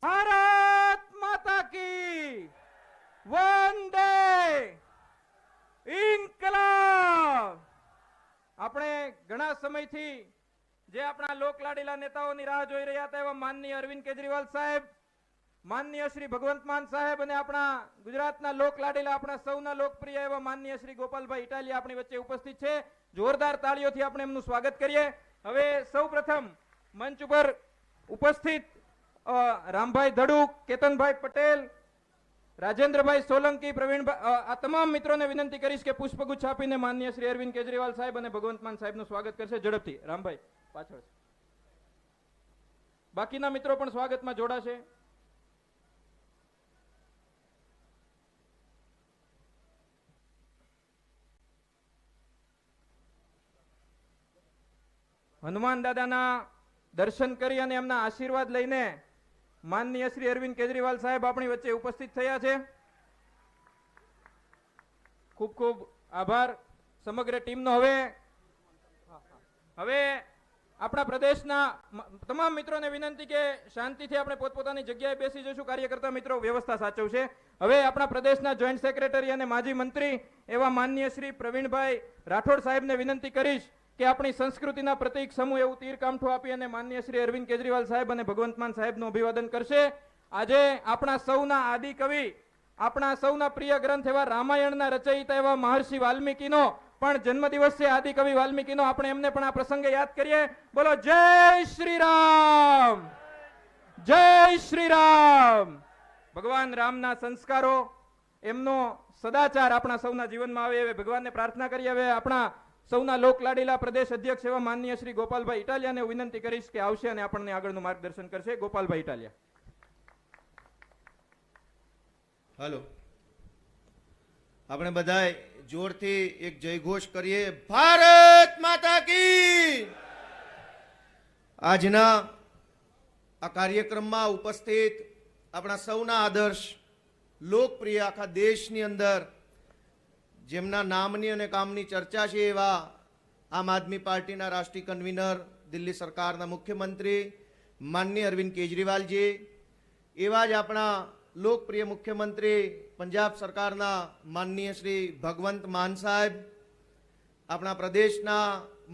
ભારત માતા કી વંદે ઇન્કલાબ। આપણે ઘણા સમયથી જે આપણા લોકલાડીલા નેતાઓની રાહ જોઈ રહ્યા હતા એવા માનનીય અરવિંદ કેજરીવાલ સાહેબ, માનનીય શ્રી ભગવંત માન સાહેબ અને આપણા ગુજરાતના લોકલાડીલા આપણા સૌના લોકપ્રિય એવા માનનીય શ્રી ગોપાલભાઈ ઇટાલિયા આપણી વચ્ચે ઉપસ્થિત છે। જોરદાર તાળીઓથી આપણે એમનું સ્વાગત કરીએ। હવે સૌપ્રથમ મંચ ઉપર ઉપસ્થિત રામભાઈ ધડુક, કેતનભાઈ પટેલ, રાજેન્દ્રભાઈ સોલંકી, પ્રવીણભાઈ, આ તમામ મિત્રોને વિનંતી કરીશ કે પુષ્પગુચ્છ આપીને માનનીય શ્રી અરવિંદ કેજરીવાલ સાહેબ અને ભગવંત માન સાહેબનું સ્વાગત કરશે। ઝડપથી રામભાઈ પાછળ, બાકીના મિત્રો પણ સ્વાગતમાં જોડાશે। હનુમાન દાદાના દર્શન કરી અને એમના આશીર્વાદ લઈને માનનીય શ્રી અરવિંદ કેજરીવાલ સાહેબ આપણી વચ્ચે ઉપસ્થિત થયા છે। ખૂબ ખૂબ આભાર સમગ્ર ટીમનો। હવે આપણા પ્રદેશના તમામ મિત્રોને વિનંતી કે શાંતિથી આપણે પોતપોતાની જગ્યાએ બેસી જઈશું। કાર્યકર્તા મિત્રો વ્યવસ્થા સાચવશે। હવે આપણા પ્રદેશના જોઈન્ટ સેક્રેટરી અને માજી મંત્રી એવા માનનીય શ્રી પ્રવીણભાઈ રાઠોડ સાહેબને વિનંતી કરીશ કે આપણી સંસ્કૃતિના પ્રતીક સમૂહ એવું તીર કામઠું આપી અને માનનીય શ્રી અરવિંદ કેજરીવાલ સાહેબ અને ભગવંત માન સાહેબનું અભિવાદન કરશે। આજે આપણા સૌના આદિ કવિ, આપણા સૌના પ્રિય ગ્રંથ એવા રામાયણના રચયિતા એવા મહર્ષિ વાલ્મીકીનો પણ જન્મદિવસ છે। આદિ કવિ વાલ્મીકીનો, આપણે એમને પણ આ પ્રસંગે યાદ કરીએ। બોલો જય શ્રી રામ, જય શ્રી રામ। ભગવાન રામના સંસ્કારો, એમનો સદાચાર આપણા સૌના જીવનમાં આવે એવી ભગવાનને પ્રાર્થના કરીએ। હવે આપણા સૌના લોકલાડીલા પ્રદેશ અધ્યક્ષ એવા માનનીય શ્રી ગોપાલભાઈ ઇટાલિયાને વિનંતી કરીશ કે આવશે અને આપણને આગળનું માર્ગદર્શન કરશે। ગોપાલભાઈ ઇટાલિયા। હાલો, આપણે બધાય જોરથી એક જયઘોષ કરીએ, ભારત માતા કી। આજના આ કાર્યક્રમમાં ઉપસ્થિત આપણા સૌના આદર્શ, લોકપ્રિય, આખા દેશની અંદર જેમના નામની અને કામની ચર્ચા છે એવા આમ આદમી પાર્ટીના રાષ્ટ્રીય કન્વીનર, દિલ્હી સરકારના મુખ્યમંત્રી માનનીય અરવિંદ કેજરીવાલજી, એવા જ આપણા લોકપ્રિય મુખ્યમંત્રી પંજાબ સરકારના માનનીય શ્રી ભગવંત માન સાહેબ, આપણા પ્રદેશના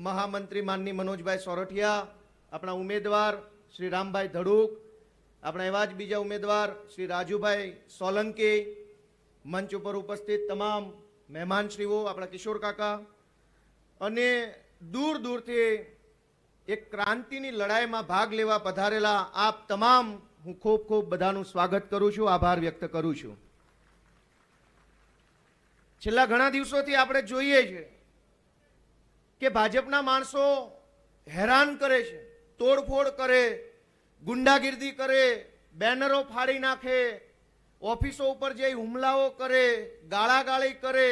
મહામંત્રી માનનીય મનોજભાઈ સોરઠિયા, આપણા ઉમેદવાર શ્રી રામભાઈ ધડુક, આપણા એવા જ બીજા ઉમેદવાર શ્રી રાજુભાઈ સોલંકી, મંચ ઉપર ઉપસ્થિત તમામ મહેમાનશ્રીઓ, આપણા કિશોર કાકા અને દૂર દૂરથી એક ક્રાંતિની લડાઈમાં ભાગ લેવા પધારેલા આપ તમામ હું ખૂબ ખૂબ બધાનું સ્વાગત કરું છું, આભાર વ્યક્ત કરું છું। છેલ્લા ઘણા દિવસોથી આપણે જોઈએ છે કે ભાજપના માણસો હેરાન કરે છે, તોડફોડ કરે, ગુંડાગીર્દી કરે, બેનરો ફાડી નાખે, ઓફિસો ઉપર જઈ હુમલાઓ કરે, ગાળાગાળી કરે,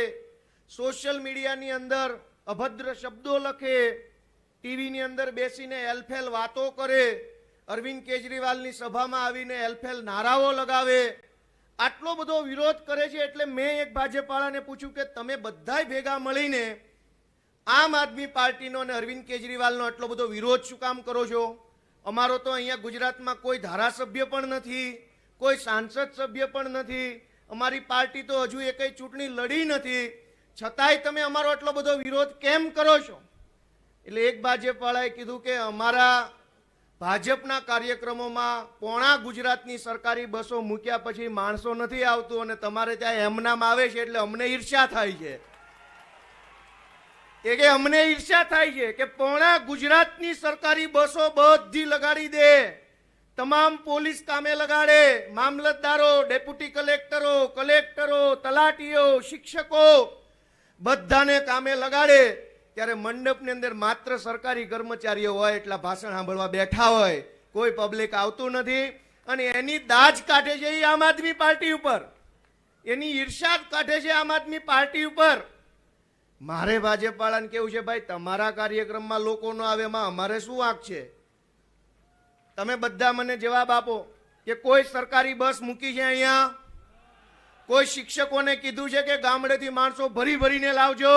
સોશિયલ મીડિયાની અંદર અભદ્ર શબ્દો લખે, ટીવીની અંદર બેસીને એલફેલ વાતો કરે, અરવિંદ કેજરીવાલની સભામાં આવીને એલફેલ નારાઓ લગાવે, આટલો બધો વિરોધ કરે છે। એટલે મેં એક ભાજપવાળાને પૂછ્યું કે તમે બધાય ભેગા મળીને આમ આદમી પાર્ટીનો અને અરવિંદ કેજરીવાલનો આટલો બધો વિરોધ શું કામ કરો છો? અમારો તો અહીંયા ગુજરાતમાં કોઈ ધારાસભ્ય પણ નથી, કોઈ સાંસદ સભ્ય પણ નથી, અમારી પાર્ટી તો હજુ એકેય ચૂંટણી લડી નથી, છતાંય તમે અમારો આટલો બધો વિરોધ કેમ કરો છો? એટલે એક ભાજપવાળાએ કીધું કે અમારા ભાજપના કાર્યક્રમોમાં પોણા ગુજરાતની સરકારી બસો મૂક્યા પછી માણસો નથી આવતું અને તમારે ત્યાં એમનામ આવે છે એટલે અમને ઈર્ષ્યા થાય છે। એ કે અમને ઈર્ષ્યા થાય છે કે પોણા ગુજરાતની સરકારી બસો બધી લગાડી દે, તમામ પોલીસ કામે લગાડે, મામલતદારો, ડેપ્યુટી કલેક્ટરો, કલેક્ટરો, તલાટીઓ, શિક્ષકો બધાને કામે લગાડે, ત્યારે મંડપની અંદર માત્ર સરકારી કર્મચારીઓ હોય એટલા ભાષણ સાંભળવા બેઠા હોય, કોઈ પબ્લિક આવતું નથી અને એની દાજ કાઢે છે એ આમ આદમી પાર્ટી ઉપર, એની ઈર્ષા કાઢે છે આમ આદમી પાર્ટી ઉપર। મારે ભાજપવાળાને કેવું છે, ભાઈ તમારા કાર્યક્રમમાં લોકો ન આવે એમાં અમારે શું વાંક છે? તમે બધા મને જવાબ આપો કે કોઈ સરકારી બસ મૂકી છે અહીંયા? કોઈ શિક્ષકોને કીધું છે કે ગામડેથી માણસો ભરી ભરીને લાવજો?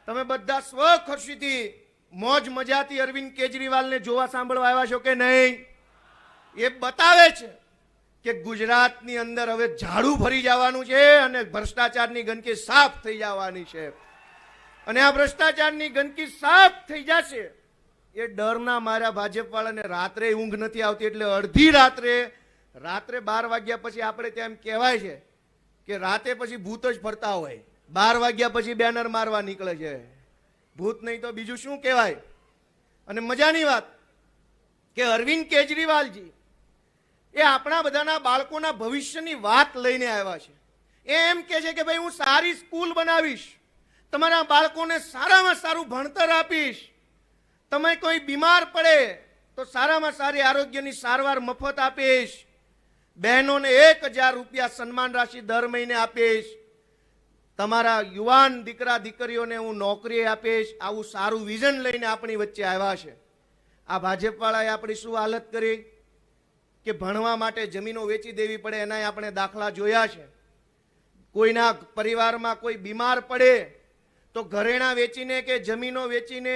તમે બધા સ્વખુશીથી મોજ મજાથી અરવિંદ કેજરીવાલને જોવા સાંભળવા આવ્યા છો કે નહીં? એ બતાવે છે કે ગુજરાતની અંદર હવે ઝાડુ ભરી જવાનું છે અને ભ્રષ્ટાચારની ગંદકી સાફ થઈ જવાની છે. અને આ ભ્રષ્ટાચારની ગંદકી સાફ થઈ જશે એ ડરના મારા ભાજપ વાળાને રાત્રે ઊંઘ નથી આવતી. એટલે અડધી રાત્રે 12 વાગ્યા પછી આપણે ત્યાં એમ કહેવાય છે કે રાતે પછી ભૂત જ ફરતા હોય. 12 વાગ્યા પછી બેનર મારવા નીકળે છે. ભૂત નહીં તો બીજું શું કહેવાય. અને મજાની વાત કે અરવિંદ કેજરીવાલજી એ આપણા બધાના બાળકોના ભવિષ્યની વાત લઈને આવ્યા છે. એ એમ કહે છે કે ભાઈ હું સારી સ્કૂલ બનાવીશ, તમારા બાળકોને સારામાં સારું ભણતર આપીશ, તમે કોઈ બીમાર પડે તો સારામાં સારી આરોગ્યની સારવાર મફત આપીશ, બહેનોને 1000 રૂપિયા સન્માન રાશિ દર મહિને આપીશ, તમારા યુવાન દીકરા દીકરીઓને હું નોકરી આપીશ. આવું સારું વિઝન લઈને આપણી વચ્ચે આવ્યા છે. આ ભાજપવાળાએ આપણી શું હાલત કરી કે ભણવા માટે જમીનો વેચી દેવી પડે એના આપણે દાખલા જોયા છે. કોઈના પરિવારમાં કોઈ બીમાર પડે તો ઘરેણા વેચીને કે જમીનો વેચીને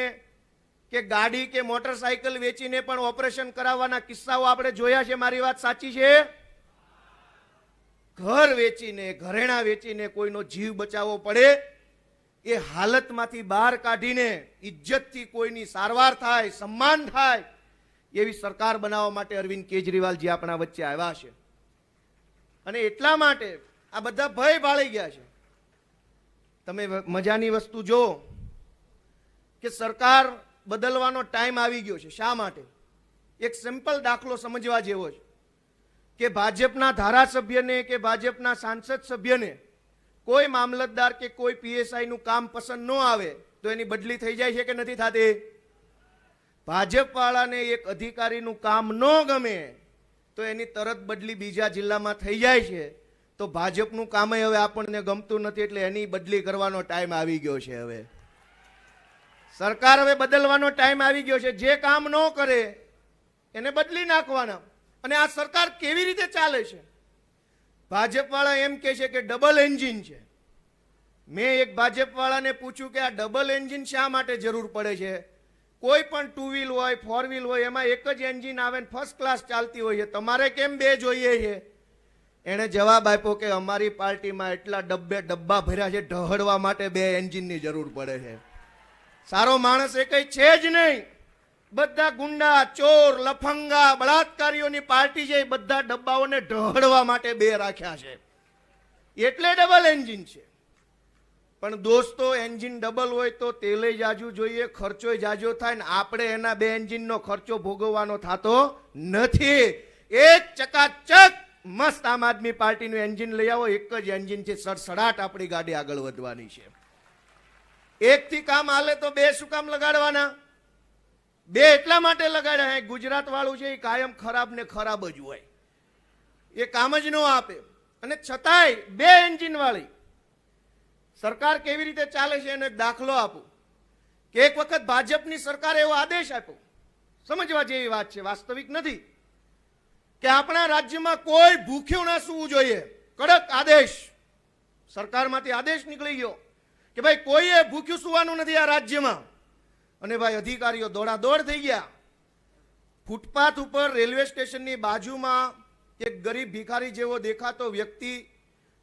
કે ગાડી કે મોટરસાયકલ વેચીને પણ ઓપરેશન કરાવવાના કિસ્સાઓ આપણે જોયા છે. મારી વાત સાચી છે? ઘર વેચીને ઘરેણા વેચીને કોઈનો જીવ બચાવવો પડે એ હાલતમાંથી બહાર કાઢીને ઇજ્જતથી કોઈની સારવાર થાય, સન્માન થાય એવી સરકાર બનાવવા માટે અરવિંદ કેજરીવાલજી આપણા વચ્ચે આવ્યા છે. અને એટલા માટે આ બધા ભય ભાળી ગયા છે. તમે મજાની વસ્તુ જો કે સરકાર બદલવાનો ટાઈમ આવી ગયો છે. શા માટે? એક સિમ્પલ દાખલો સમજવા જેવો છે કે ભાજપના ધારાસભ્યને કે ભાજપના સાંસદ સભ્યને કોઈ મામલતદાર કે કોઈ પીએસઆઈ નું કામ પસંદ ન આવે તો એની બદલી થઈ જાય છે કે નથી થતી? ભાજપ વાળાને એક અધિકારીનું કામ ન ગમે તો એની તરત બદલી બીજા જિલ્લામાં થઈ જાય છે. તો ભાજપનું કામ હવે આપણને ગમતું નથી એટલે એની બદલી કરવાનો ટાઈમ આવી ગયો છે. હવે સરકાર હવે બદલવાનો ટાઈમ આવી ગયો છે. જે કામ ન કરે એને બદલી નાખવાના. અને આ સરકાર કેવી રીતે ચાલે છે? ભાજપ વાળા એમ કહે છે કે ડબલ એન્જિન છે. મેં એક ભાજપ વાળાને પૂછ્યું કે આ ડબલ એન્જિન શા માટે જરૂર પડે છે? કોઈ પણ 2 વ્હીલ હોય 4 વ્હીલ હોય એમાં એક જ એન્જિન આવે ને ફર્સ્ટ ક્લાસ ચાલતી હોય છે, તમારે કેમ 2 જોઈએ છે? એણે જવાબ આપ્યો કે અમારી પાર્ટીમાં એટલા ડબ્બા ભર્યા છે, ઢહડવા માટે 2 એન્જિનની જરૂર પડે છે. સારો માણસ એ કઈ છે જ નહીં. બધા ગુંડા, ચોર, લફંગા, બળાત્કારીઓની પાર્ટી છે. બધા ડબ્બાઓને ઢહડવા માટે 2 રાખ્યા છે એટલે ડબલ એન્જિન છે. પણ દોસ્તો એન્જિન ડબલ હોય તો તેલે જાજુ જોઈએ, ખર્ચો જાજો થાય ને આપણે એના 2 એન્જિનનો ખર્ચો ભોગવવાનો થતો નથી. એક ચકાચક મસ્ત આમ આદમી પાર્ટીનું એન્જિન લઈ આવો, એક જ એન્જિન છે, સડસડાટ આપણી ગાડી આગળ વધવાની છે. એકથી કામ હાલે તો 2 શું કામ લગાડવાના? 2 એટલા માટે લગાડ્યા. ગુજરાત વાળું છે એ કાયમ ખરાબ ને ખરાબ જ હોય, એ કામ જ ન આપે. અને છતાંય 2 એન્જિન વાળી સરકાર કેવી રીતે ચાલે છે એનો એક દાખલો આપું કે એક વખત ભાજપની સરકારે એવો આદેશ આપ્યો, સમજવા જેવી વાત છે, વાસ્તવિક નથી, કે આપણા રાજ્યમાં કોઈ ભૂખ્યું ના સૂવું જોઈએ. કડક આદેશ સરકારમાંથી આદેશ નીકળી ગયો કે ભાઈ કોઈએ ભૂખ્યું સૂવાનું નથી આ રાજ્યમાં. અને ભાઈ અધિકારીઓ દોડાદોડ થઈ ગયા. ફૂટપાથ ઉપર રેલવે સ્ટેશનની બાજુમાં એક ગરીબ ભિખારી જેવો દેખાતો વ્યક્તિ,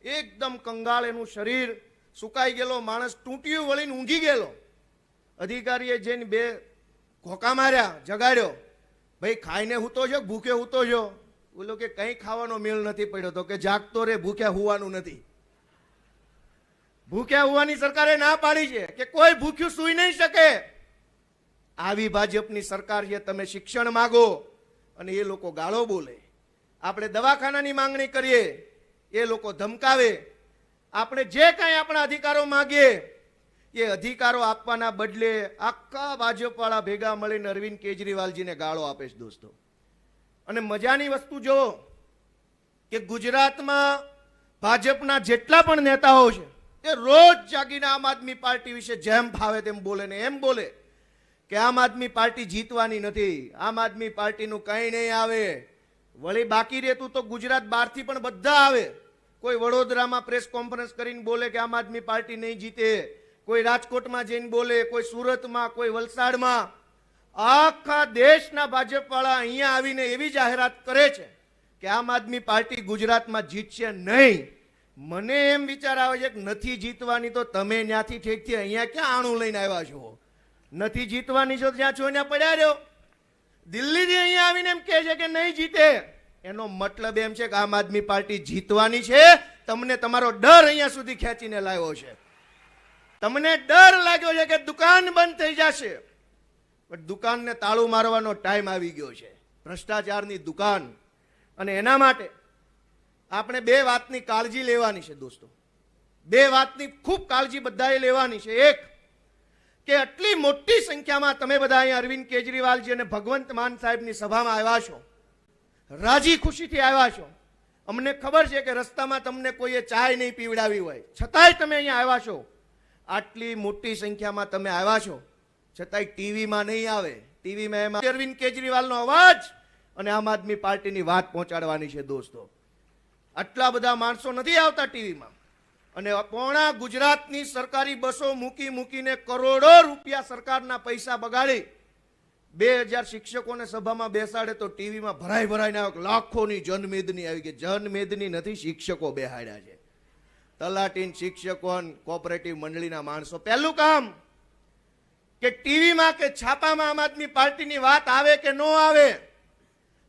એકદમ કંગાળ એનું શરીર, સુકાઈ ગયેલો માણસ, ટૂંટિયું વળીને ઊંઘી ગયેલો. અધિકારીએ જઈને 2 ઘોકા માર્યા, જગાડ્યો. ભાઈ ખાઈને હૂતો છો, ભૂખે હૂતો છો? બોલો કે કંઈ ખાવાનો મેળ નથી પડ્યો. તો કે જાગતો રે, ભૂખ્યા હુવાનું નથી. ભૂખ્યા હુવાની સરકારે ના પાડી છે કે કોઈ ભૂખ્યું સૂઈ નહીં શકે. આવી ભાજપની સરકાર છે. તમે શિક્ષણ માગો અને એ લોકો ગાળો બોલે. આપણે દવાખાનાની માંગણી કરીએ, એ લોકો ધમકાવે. આપણે જે કાંઈ આપણા અધિકારો માંગીએ એ અધિકારો આપવાના બદલે આખા ભાજપવાળા ભેગા મળીને અરવિંદ કેજરીવાલજીને ગાળો આપે છે દોસ્તો. અને મજાની વસ્તુ જો કે ગુજરાતમાં ભાજપના જેટલા પણ નેતાઓ છે એ રોજ જાગીને આમ આદમી પાર્ટી વિશે જેમ ફાવે તેમ બોલે ને એમ બોલે કે આમ આદમી પાર્ટી જીતવાની નથી, આમ આદમી પાર્ટીનું કંઈ નહીં આવે. વળી બાકી રહેતું તો ગુજરાત બહારથી પણ બધા આવે. કોઈ વડોદરામાં પ્રેસ કોન્ફરન્સ કરીને બોલે કે આમ આદમી પાર્ટી નહીં જીતે, કોઈ રાજકોટમાં જઈને બોલે, કોઈ સુરતમાં, કોઈ વલસાડમાં. આખા દેશના ભાજપ વાળા અહીંયા આવીને એવી જાહેરાત કરે છે કે આમ આદમી પાર્ટી ગુજરાતમાં જીતશે નહીં. મને એમ વિચાર આવે છે કે નથી જીતવાની તો તમે ત્યાંથી ઠેકથી અહીંયા ક્યાં આણું લઈને આવ્યા છો? નથી જીતવાની છો જ્યાં છો ત્યાં પડ્યા રહ્યો. દિલ્હીથી અહીંયા આવીને એમ કહે છે કે નહીં જીતે, એનો મતલબ એમ છે કે આમ આદમી પાર્ટી જીતવાની છે. તમને તમારો ડર અહીંયા સુધી ખેંચીને લાવ્યો છે. તમને ડર લાગ્યો છે કે દુકાન બંધ થઈ જશે, પણ દુકાનને તાળું મારવાનો ટાઈમ આવી ગયો છે, ભ્રષ્ટાચારની દુકાન. અને એના માટે આપણે બે વાતની કાળજી લેવાની છે દોસ્તો. બે વાતની ખૂબ કાળજી બધાએ લેવાની છે. એક, કે આટલી મોટી સંખ્યામાં તમે બધા અહીંયા અરવિંદ કેજરીવાલજી અને ભગવંત માન સાહેબની સભામાં આવ્યા છો, રાજી ખુશીથી આવ્યા છો. અમને ખબર છે કે રસ્તામાં તમને કોઈએ ચાય નહીં પીવડાવી હોય, છતાંય તમે અહીંયા આવ્યા છો. આટલી મોટી સંખ્યામાં તમે આવ્યા છો, છતાંય ટીવીમાં નહીં આવે. ટીવીમાં એમાં અરવિંદ કેજરીવાલનો અવાજ અને આમ આદમી પાર્ટીની વાત પહોંચાડવાની છે દોસ્તો. આટલા બધા માણસો નથી આવતા ટીવીમાં. અને પોણા ગુજરાતની સરકારી બસો મૂકીને કરોડો રૂપિયા સરકારના પૈસા બગાડી 2000 શિક્ષકોને સભામાં બેસાડે તો ટીવીમાં ભરાઈને આવે લાખોની જનમેદની આવી ગઈ. જનમેદની નથી, શિક્ષકો બેહાડ્યા છે. તલાટીન શિક્ષકો કોઓપરેટિવ મંડળીના માણસો. પહેલું કામ કે ટીવીમાં કે છાપામાં આમ આદમી પાર્ટીની વાત આવે કે ન આવે,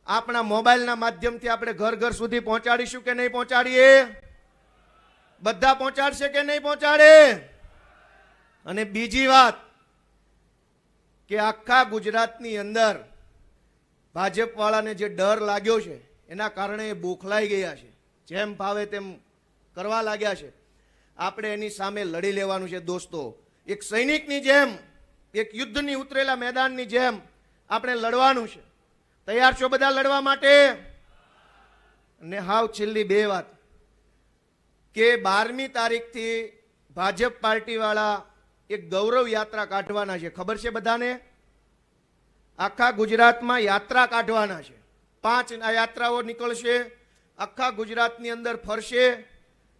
આપણા મોબાઈલના માધ્યમથી આપણે ઘર ઘર સુધી પહોંચાડીશું કે નહીં પહોંચાડીએ? બધા પહોંચાડશે કે નહીં પહોંચાડે? અને બીજી વાત કે આખા ગુજરાતની અંદર ભાજપ વાળાને જે ડર લાગ્યો છે એના કારણે એ બોખલાઈ ગયા છે, જેમ ભાવે તેમ કરવા લાગ્યા છે. આપણે એની સામે લડી લેવાનું છે દોસ્તો. એક સૈનિકની જેમ, એક યુદ્ધની ઉતરેલા મેદાનની જેમ આપણે લડવાનું છે. તૈયાર છો બધા લડવા માટે? અને હાવ છેલ્લી બે વાત કે 12મી તારીખથી ભાજપ પાર્ટી વાળા એક ગૌરવ યાત્રા કાઢવાના છે. ખબર છે બધાને? આખા ગુજરાતમાં યાત્રા કાઢવાના છે. 5 યાત્રાઓ નીકળશે, આખા ગુજરાતની અંદર ફરશે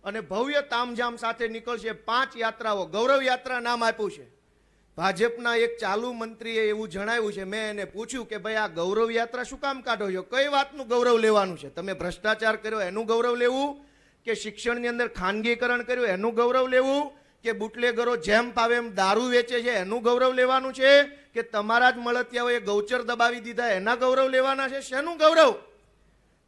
અને ભવ્ય તામઝામ સાથે નીકળશે. 5 યાત્રાઓ, ગૌરવ યાત્રા નામ આપ્યું છે. ભાજપના એક ચાલુ મંત્રીએ એવું જણાવ્યું છે. મેં એને પૂછ્યું કે ભાઈ આ ગૌરવ યાત્રા શું કામ કાઢો છો? કઈ વાતનું ગૌરવ લેવાનું છે? તમે ભ્રષ્ટાચાર કર્યો એનું ગૌરવ લેવું, કે શિક્ષણની અંદર ખાનગીકરણ કર્યું એનું ગૌરવ લેવું, કે બુટલેગરો જેમ પાવે એમ દારૂ વેચે છે એનું ગૌરવ લેવાનું છે, કે તમારા જ મળતિયાઓએ ગૌચર દબાવી દીધા એના ગૌરવ લેવાના છે? શેનું ગૌરવ?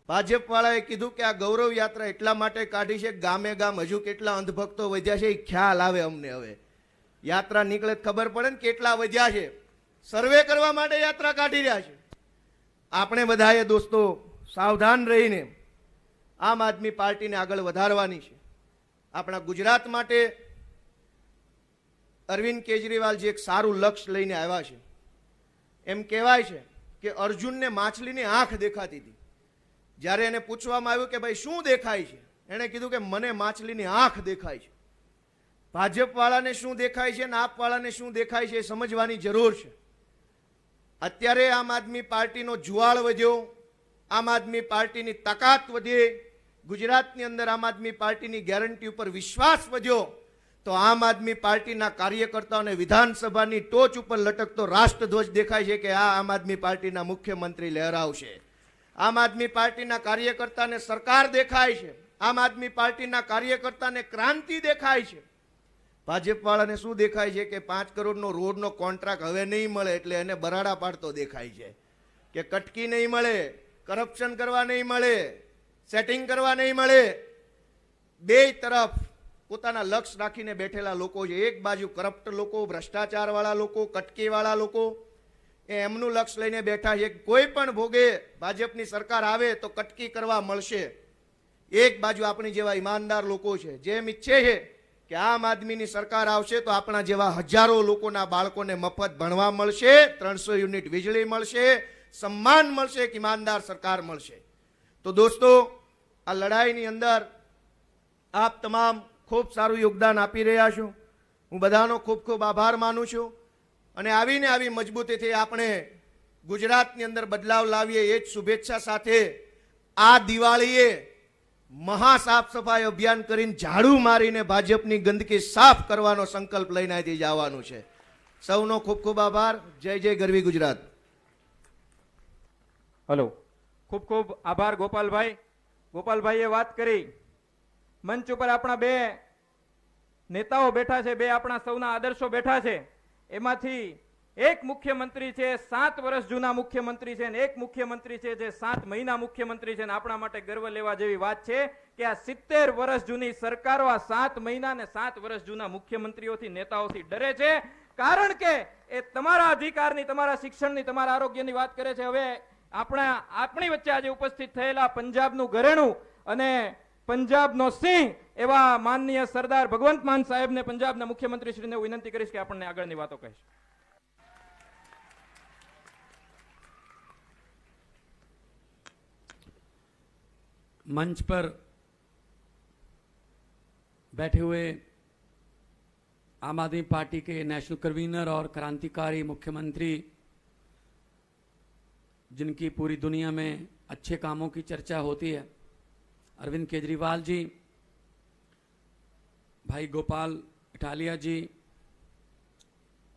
ભાજપ વાળાએ કીધું કે આ ગૌરવ યાત્રા એટલા માટે કાઢી છે ગામે ગામ હજુ કેટલા અંધભક્તો વધ્યા છે એ ખ્યાલ આવે અમને. હવે યાત્રા નીકળે ખબર પડે ને કેટલા વધ્યા છે. સર્વે કરવા માટે યાત્રા કાઢી રહ્યા છે. આપણે બધાએ દોસ્તો સાવધાન રહીને આમ આદમી પાર્ટીને આગળ વધારવાની છે. આપણા ગુજરાત માટે અરવિંદ કેજરીવાલજી એક સારું લક્ષ્ય લઈને આવ્યા છે. એમ કહેવાય છે કે અર્જુનને માછલીની આંખ દેખાતી હતી. જ્યારે એને પૂછવામાં આવ્યું કે ભાઈ શું દેખાય છે, એણે કીધું કે મને માછલીની આંખ દેખાય છે. ભાજપ વાળાને શું દેખાય છે અને આપ વાળાને શું દેખાય છે એ સમજવાની જરૂર છે. અત્યારે આમ આદમી પાર્ટીનો જુવાળ વધ્યો, આમ આદમી પાર્ટીની તાકાત વધી, ગુજરાતની અંદર આમ આદમી પાર્ટીની ગેરંટી ઉપર વિશ્વાસ વધ્યો, તો આમ આદમી પાર્ટીના કાર્યકર્તાઓને વિધાનસભાની ટોચ ઉપર લટકતો રાષ્ટ્રધ્વજ દેખાય છે કે આ આમ આદમી પાર્ટીના મુખ્યમંત્રી લહેરાવશે. આમ આદમી પાર્ટીના કાર્યકર્તાને સરકાર દેખાય છે. આમ આદમી પાર્ટીના કાર્યકર્તાને ક્રાંતિ દેખાય છે. ભાજપ વાળાને શું દેખાય છે કે 5 કરોડનો રોડનો કોન્ટ્રાક્ટ હવે નહીં મળે એટલે એને બરાડા પાડતો દેખાય છે, કે કટકી નહીં મળે, કરપ્શન કરવા નહીં મળે, સેટિંગ કરવા નહીં મળે. બે તરફ પોતાના લક્ષ્ય રાખીને બેઠેલા લોકો છે. એક બાજુ કરપ્ટ લોકો, ભ્રષ્ટાચાર વાળા લોકો, કટકી વાળા લોકો એ એમનું લક્ષ્ય લઈને બેઠા છે. કોઈ પણ ભોગે ભાજપની સરકાર આવે તો કટકી કરવા મળશે. એક બાજુ આપણી જેવા ઈમાનદાર લોકો છે જેમ ઈચ્છે છે કે આમ આદમીની સરકાર આવશે તો આપણા જેવા હજારો લોકોના બાળકોને મફત ભણવા મળશે, 300 યુનિટ વીજળી મળશે, સન્માન મળશે, એક ઈમાનદાર સરકાર મળશે. તો દોસ્તો આ લડાઈની અંદર આપ તમામ ખૂબ સારું યોગદાન આપી રહ્યા છો. હું બધાનો ખૂબ ખૂબ આભાર માનું છું. અને આવીને આવી મજબૂતીથી આપણે ગુજરાતની અંદર બદલાવ લાવીએ એ જ શુભેચ્છા સાથે આ દિવાળીએ મહા સાફ સફાઈ અભિયાન કરીને ઝાડુ મારીને ભાજપની ગંદકી સાફ કરવાનો સંકલ્પ લઈને અહીંથી જવાનું છે. સૌનો ખૂબ ખૂબ આભાર. જય જય ગરવી ગુજરાત. હલો, ખૂબ ખૂબ આભાર ગોપાલભાઈ. ગોપાલભાઈએ વાત કરી. મંચ ઉપર આપણા બે નેતાઓ બેઠા છે, બે આપણા સૌના આદર્શો બેઠા છે. એમાંથી એક મુખ્યમંત્રી છે 7 વર્ષ જૂના મુખ્યમંત્રી છે, અને એક મુખ્યમંત્રી છે જે 7 મહિના મુખ્યમંત્રી છે. અને આપણા માટે ગર્વ લેવા જેવી વાત છે કે આ 70 વર્ષ જૂની સરકારો આ 7 મહિના ને 7 વર્ષ જૂના મુખ્યમંત્રીઓથી, નેતાઓથી ડરે છે. કારણ કે એ તમારા અધિકારની, તમારા શિક્ષણની, તમારા આરોગ્યની વાત કરે છે. હવે આપણી વચ્ચે આજે ઉપસ્થિત થયેલા પંજાબનું ઘરેણું અને પંજાબનો સિંહ એવા માનનીય સરદાર ભગવંત માન સાહેબને, પંજાબના મુખ્યમંત્રી શ્રીને વિનંતી કરીશ કે આપણને આગળની વાતો કહીશ. मंच पर बैठे हुए आम आदमी पार्टी के नेशनल कन्वीनर और क्रांतिकारी मुख्यमंत्री, जिनकी पूरी दुनिया में अच्छे कामों की चर्चा होती है, अरविंद केजरीवाल जी, भाई गोपाल इटालिया जी,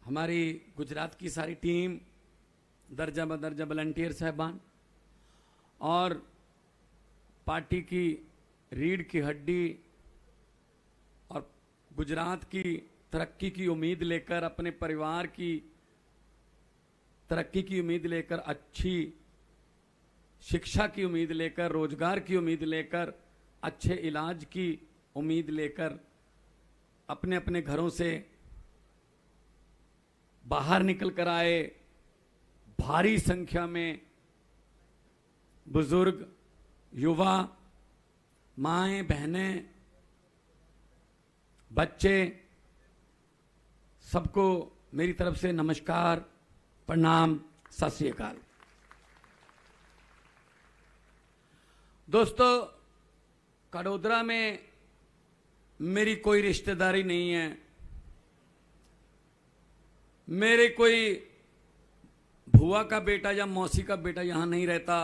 हमारी गुजरात की सारी टीम, दर्जा बदर्जा वॉलंटियर साहबान और पार्टी की रीढ़ की हड्डी और गुजरात की तरक्की की उम्मीद लेकर, अपने परिवार की तरक्की की उम्मीद लेकर, अच्छी शिक्षा की उम्मीद लेकर, रोजगार की उम्मीद लेकर, अच्छे इलाज की उम्मीद लेकर अपने अपने घरों से बाहर निकल कर आए. भारी संख्या में बुजुर्ग, युवा, माएं, बहनें, बच्चे, सबको मेरी तरफ से नमस्कार, प्रणाम, सत श्री अकाल. दोस्तों, कड़ोदरा में मेरी कोई रिश्तेदारी नहीं है. मेरे कोई भुआ का बेटा या मौसी का बेटा यहां नहीं रहता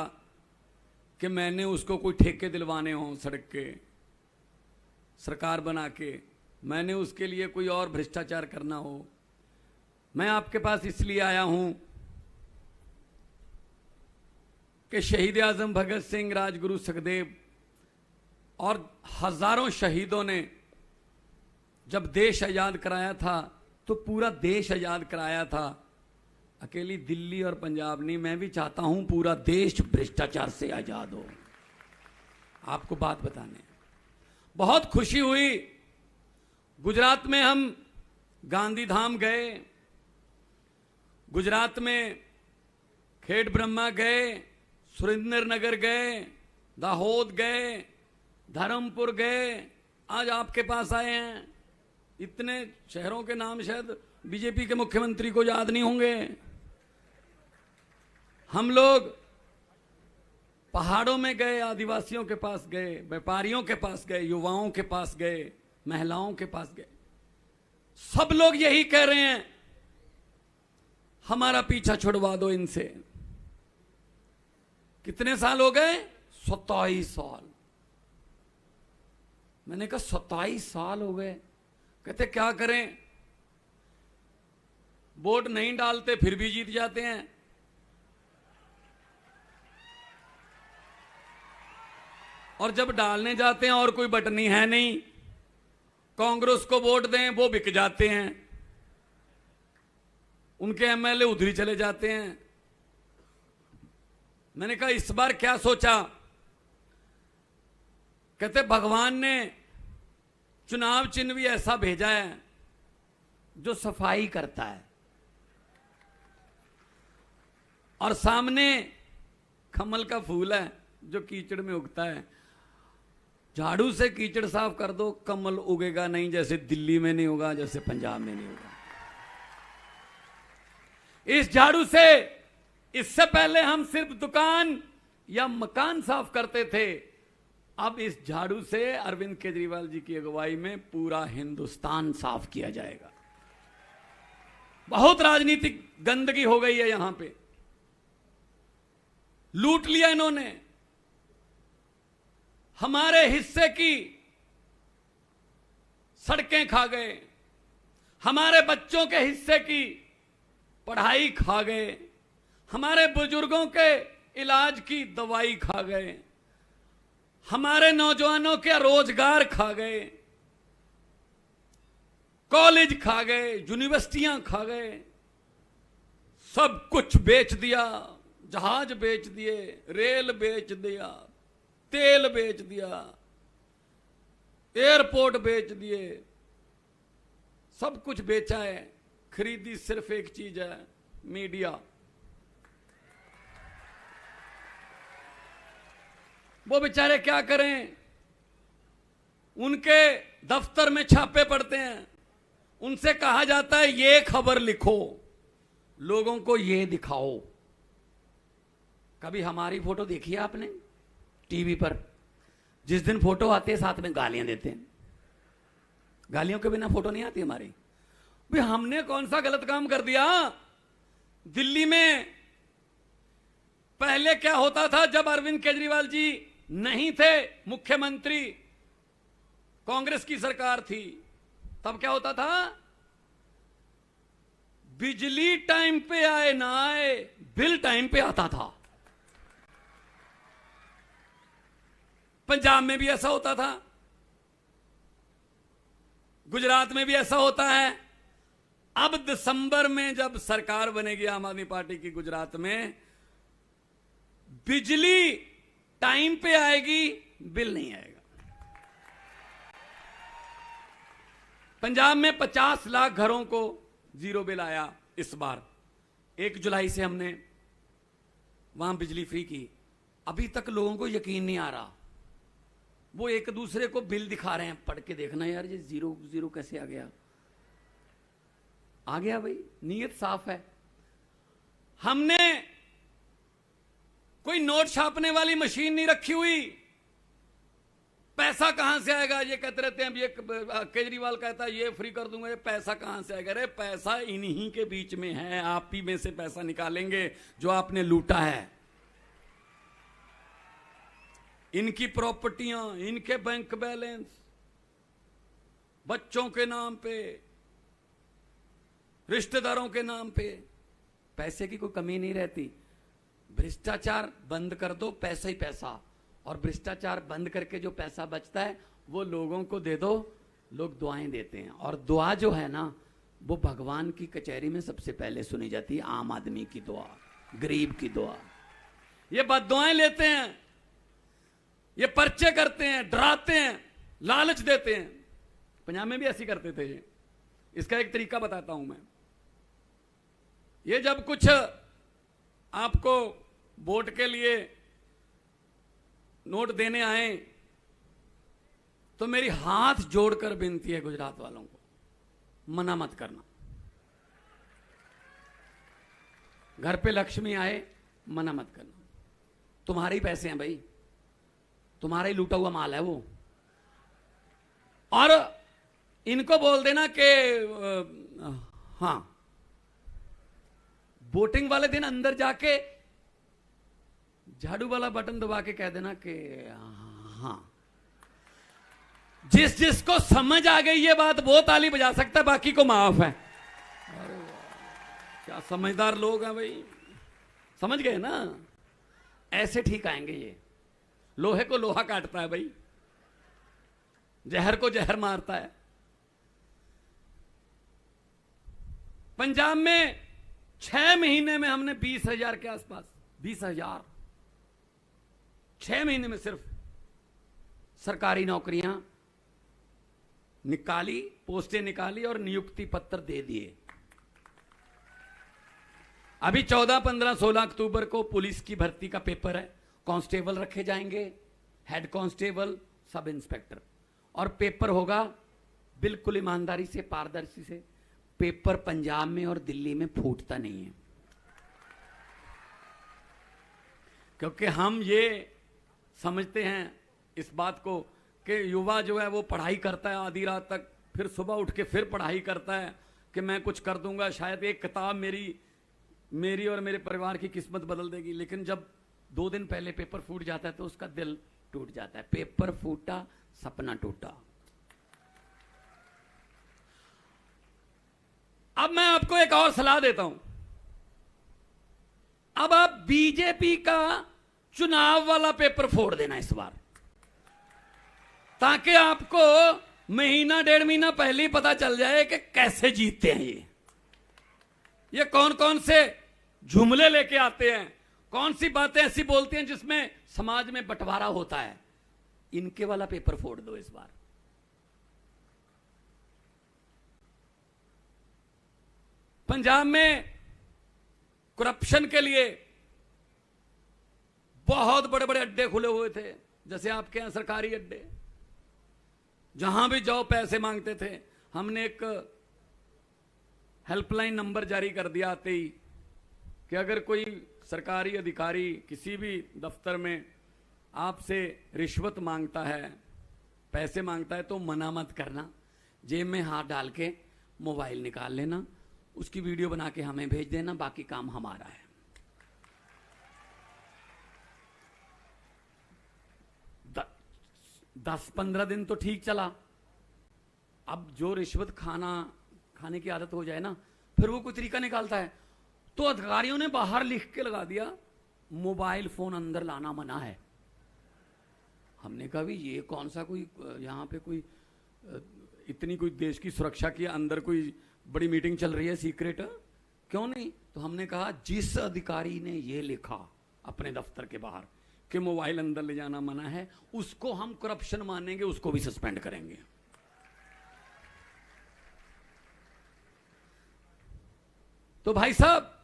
कि मैंने उसको कोई ठेके दिलवाने हों सड़क के, सरकार बना के, मैंने उसके लिए कोई और भ्रष्टाचार करना हो. मैं आपके पास इसलिए आया हूं कि शहीद आजम भगत सिंह, राजगुरु सुखदेव और हजारों शहीदों ने जब देश आजाद कराया था तो पूरा देश आजाद कराया था. अकेली दिल्ली और पंजाब नहीं, मैं भी चाहता हूं पूरा देश भ्रष्टाचार से आजाद हो. आपको बात बताने बहुत खुशी हुई. गुजरात में हम गांधी धाम गए, गुजरात में खेड़ ब्रह्मा गए, सुरेंद्र नगर गए, दाहोद गए, धर्मपुर गए, आज आपके पास आए हैं. इतने शहरों के नाम शायद बीजेपी के मुख्यमंत्री को याद नहीं होंगे. हम लोग पहाड़ों में गए, आदिवासियों के पास गए, व्यापारियों के पास गए, युवाओं के पास गए, महिलाओं के पास गए. सब लोग यही कह रहे हैं, हमारा पीछा छुड़वा दो इनसे. कितने साल हो गए? 27 साल. मैंने कहा 27 साल हो गए. कहते क्या करें, वोट नहीं डालते फिर भी जीत जाते हैं. और जब डालने जाते हैं और कोई बटनी है नहीं, कांग्रेस को वोट दें वो बिक जाते हैं, उनके एमएलए उधरी चले जाते हैं. मैंने कहा इस बार क्या सोचा? कहते भगवान ने चुनाव चिन्ह भी ऐसा भेजा है जो सफाई करता है, और सामने कमल का फूल है जो कीचड़ में उगता है. झाड़ू से कीचड़ साफ कर दो, कमल उगेगा नहीं. जैसे दिल्ली में नहीं होगा, जैसे पंजाब में नहीं होगा. इस झाड़ू से, इससे पहले हम सिर्फ दुकान या मकान साफ करते थे, अब इस झाड़ू से अरविंद केजरीवाल जी की अगुवाई में पूरा हिंदुस्तान साफ किया जाएगा. बहुत राजनीतिक गंदगी हो गई है यहां पे, लूट लिया इन्होंने. हमारे हिस्से की सड़कें खा गए, हमारे बच्चों के हिस्से की पढ़ाई खा गए, हमारे बुजुर्गों के इलाज की दवाई खा गए, हमारे नौजवानों के रोजगार खा गए, कॉलेज खा गए, यूनिवर्सिटियां खा गए, सब कुछ बेच दिया। जहाज बेच दिए, रेल बेच दिया, तेल बेच दिया, एयरपोर्ट बेच दिए, सब कुछ बेचा है। खरीदी सिर्फ एक चीज है, मीडिया। वो बेचारे क्या करें, उनके दफ्तर में छापे पड़ते हैं, उनसे कहा जाता है ये खबर लिखो, लोगों को ये दिखाओ। कभी हमारी फोटो देखी है आपने टीवी पर? जिस दिन फोटो आती है साथ में गालियां देते हैं। गालियों के बिना फोटो नहीं आती हमारी। भाई हमने कौन सा गलत काम कर दिया? दिल्ली में पहले क्या होता था, जब अरविंद केजरीवाल जी नहीं थे मुख्यमंत्री, कांग्रेस की सरकार थी, तब क्या होता था? बिजली टाइम पे आए ना आए, बिल टाइम पे आता था। पंजाब में भी ऐसा होता था, गुजरात में भी ऐसा होता है। अब दिसंबर में जब सरकार बनेगी आम आदमी पार्टी की गुजरात में, बिजली टाइम पे आएगी, बिल नहीं आएगा। पंजाब में 50 लाख घरों को जीरो बिल आया इस बार। 1 जुलाई से हमने वहां बिजली फ्री की। अभी तक लोगों को यकीन नहीं आ रहा। वो एक दूसरे को बिल दिखा रहे हैं, पढ़ के देखना यार ये जीरो जीरो कैसे आ गया। आ गया भाई, नीयत साफ है। हमने कोई नोट छापने वाली मशीन नहीं रखी हुई। पैसा कहां से आएगा? ये कहते रहते हैं, ये केजरीवाल कहता है ये फ्री कर दूंगा, ये पैसा कहां से आएगा? अरे पैसा इन्हीं के बीच में है, आप ही में से पैसा निकालेंगे जो आपने लूटा है। इनकी प्रॉपर्टियां, इनके बैंक बैलेंस, बच्चों के नाम पे, रिश्तेदारों के नाम पे, पैसे की कोई कमी नहीं रहती। भ्रष्टाचार बंद कर दो, पैसा ही पैसा। और भ्रष्टाचार बंद करके जो पैसा बचता है वो लोगों को दे दो, लोग दुआएं देते हैं। और दुआ जो है ना, वो भगवान की कचहरी में सबसे पहले सुनी जाती है। आम आदमी की दुआ, गरीब की दुआ। ये बद्दुआएं लेते हैं, ये पर्चे करते हैं, डराते हैं, लालच देते हैं। पंजाब में भी ऐसी करते थे। इसका एक तरीका बताता हूं मैं। ये जब कुछ आपको वोट के लिए नोट देने आए, तो मेरी हाथ जोड़कर विनती है गुजरात वालों को, मना मत करना। घर पे लक्ष्मी आए, मना मत करना। तुम्हारे ही पैसे हैं भाई, तुम्हारा ही लूटा हुआ माल है वो। और इनको बोल देना कि हाँ, वोटिंग वाले दिन अंदर जाके झाड़ू वाला बटन दबा के कह देना कि हाँ। जिस जिसको समझ आ गई ये बात वो ताली बजा सकता है, बाकी को माफ है। अरे क्या समझदार लोग हैं भाई, समझ गए ना? ऐसे ठीक आएंगे ये। लोहे को लोहा काटता है भाई, जहर को जहर मारता है। पंजाब में 6 महीने में हमने 20,000 के आसपास, 20,000 6 महीने में सिर्फ सरकारी नौकरियां निकाली, पोस्टें निकाली और नियुक्ति पत्र दे दिए। अभी 14, 15, 16 अक्टूबर को पुलिस की भर्ती का पेपर है। कांस्टेबल रखे जाएंगे, हेड कांस्टेबल, सब इंस्पेक्टर। और पेपर होगा बिल्कुल ईमानदारी से, पारदर्शी से। पेपर पंजाब में और दिल्ली में फूटता नहीं है, क्योंकि हम ये समझते हैं इस बात को कि युवा जो है वो पढ़ाई करता है आधी रात तक, फिर सुबह उठ के फिर पढ़ाई करता है कि मैं कुछ कर दूंगा, शायद एक किताब मेरी और मेरे परिवार की किस्मत बदल देगी। लेकिन जब 2 दिन पहले पेपर फूट जाता है तो उसका दिल टूट जाता है। पेपर फूटा, सपना टूटा। अब मैं आपको एक और सलाह देता हूं। अब आप बीजेपी का चुनाव वाला पेपर फोड़ देना इस बार, ताकि आपको महीना डेढ़ महीना पहले ही पता चल जाए कि कैसे जीतते हैं ये कौन कौन से जुमले लेके आते हैं, कौन सी बातें ऐसी बोलते हैं जिसमें समाज में बंटवारा होता है। इनके वाला पेपर फोड़ दो इस बार। पंजाब में करप्शन के लिए बहुत बड़े बड़े अड्डे खुले हुए थे, जैसे आपके यहां सरकारी अड्डे, जहां भी जाओ पैसे मांगते थे। हमने एक हेल्पलाइन नंबर जारी कर दिया आते ही कि अगर कोई सरकारी अधिकारी किसी भी दफ्तर में आपसे रिश्वत मांगता है, पैसे मांगता है, तो मना मत करना, जेब में हाथ डाल के मोबाइल निकाल लेना, उसकी वीडियो बना के हमें भेज देना, बाकी काम हमारा है। 10-15 दिन तो ठीक चला। अब जो रिश्वत खाने की आदत हो जाए ना, फिर वो कोई तरीका निकालता है, तो अधिकारियों ने बाहर लिख के लगा दिया मोबाइल फोन अंदर लाना मना है। हमने कहा भी ये कौन सा कोई यहां पे कोई इतनी कोई देश की सुरक्षा की अंदर कोई बड़ी मीटिंग चल रही है सीक्रेट, क्यों नहीं? तो हमने कहा जिस अधिकारी ने ये लिखा अपने दफ्तर के बाहर कि मोबाइल अंदर ले जाना मना है, उसको हम करप्शन मानेंगे, उसको भी सस्पेंड करेंगे। तो भाई साहब,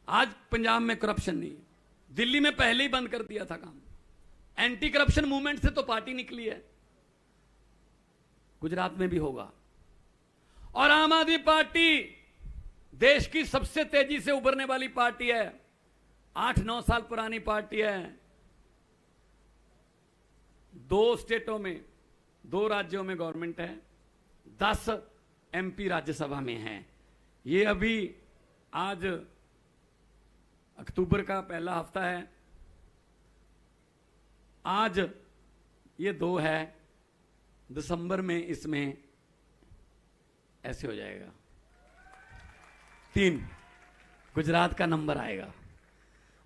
आज पंजाब में करप्शन नहीं है, दिल्ली में पहले ही बंद कर दिया था काम। एंटी करप्शन मूवमेंट से तो पार्टी निकली है, गुजरात में भी होगा। और आम आदमी पार्टी देश की सबसे तेजी से उभरने वाली पार्टी है, 8-9 साल पुरानी पार्टी है। 2 स्टेटों में, 2 राज्यों में गवर्नमेंट है, 10 एमपी राज्यसभा में है। ये अभी आज अक्टूबर का पहला हफ्ता है, आज ये 2 है, दिसंबर में इसमें ऐसे हो जाएगा 3, गुजरात का नंबर आएगा।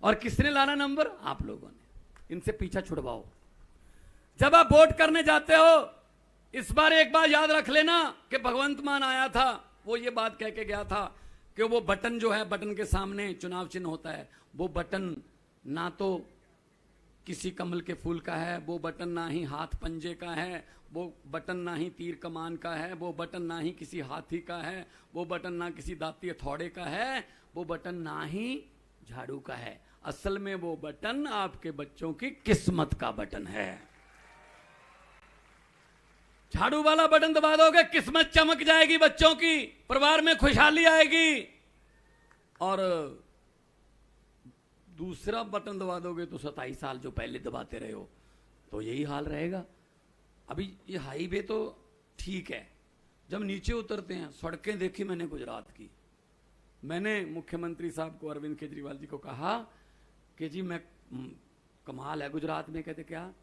और किसने लाना नंबर? आप लोगों ने। इनसे पीछा छुड़वाओ। जब आप वोट करने जाते हो, इस बार एक बात याद रख लेना कि भगवंत मान आया था, वो ये बात कह के गया था कि वो बटन जो है, बटन के सामने चुनाव चिन्ह होता है, वो बटन ना तो किसी कमल के फूल का है, वो बटन ना ही हाथ पंजे का है, वो बटन ना ही तीर कमान का है, वो बटन ना ही किसी हाथी का है, वो बटन ना किसी दाती हथौड़े का है, वो बटन ना ही झाड़ू का है। असल में वो बटन आपके बच्चों की किस्मत का बटन है। झाड़ू वाला बटन दबा दोगे, किस्मत चमक जाएगी बच्चों की, परिवार में खुशहाली आएगी। और दूसरा बटन दबा दोगे तो 27 साल जो पहले दबाते रहे हो, तो यही हाल रहेगा। अभी ये हाईवे तो ठीक है, जब नीचे उतरते हैं, सड़कें देखी मैंने गुजरात की। मैंने मुख्यमंत्री साहब को, अरविंद केजरीवाल जी को कहा कि जी मैं कमाल है गुजरात में। कहते क्या?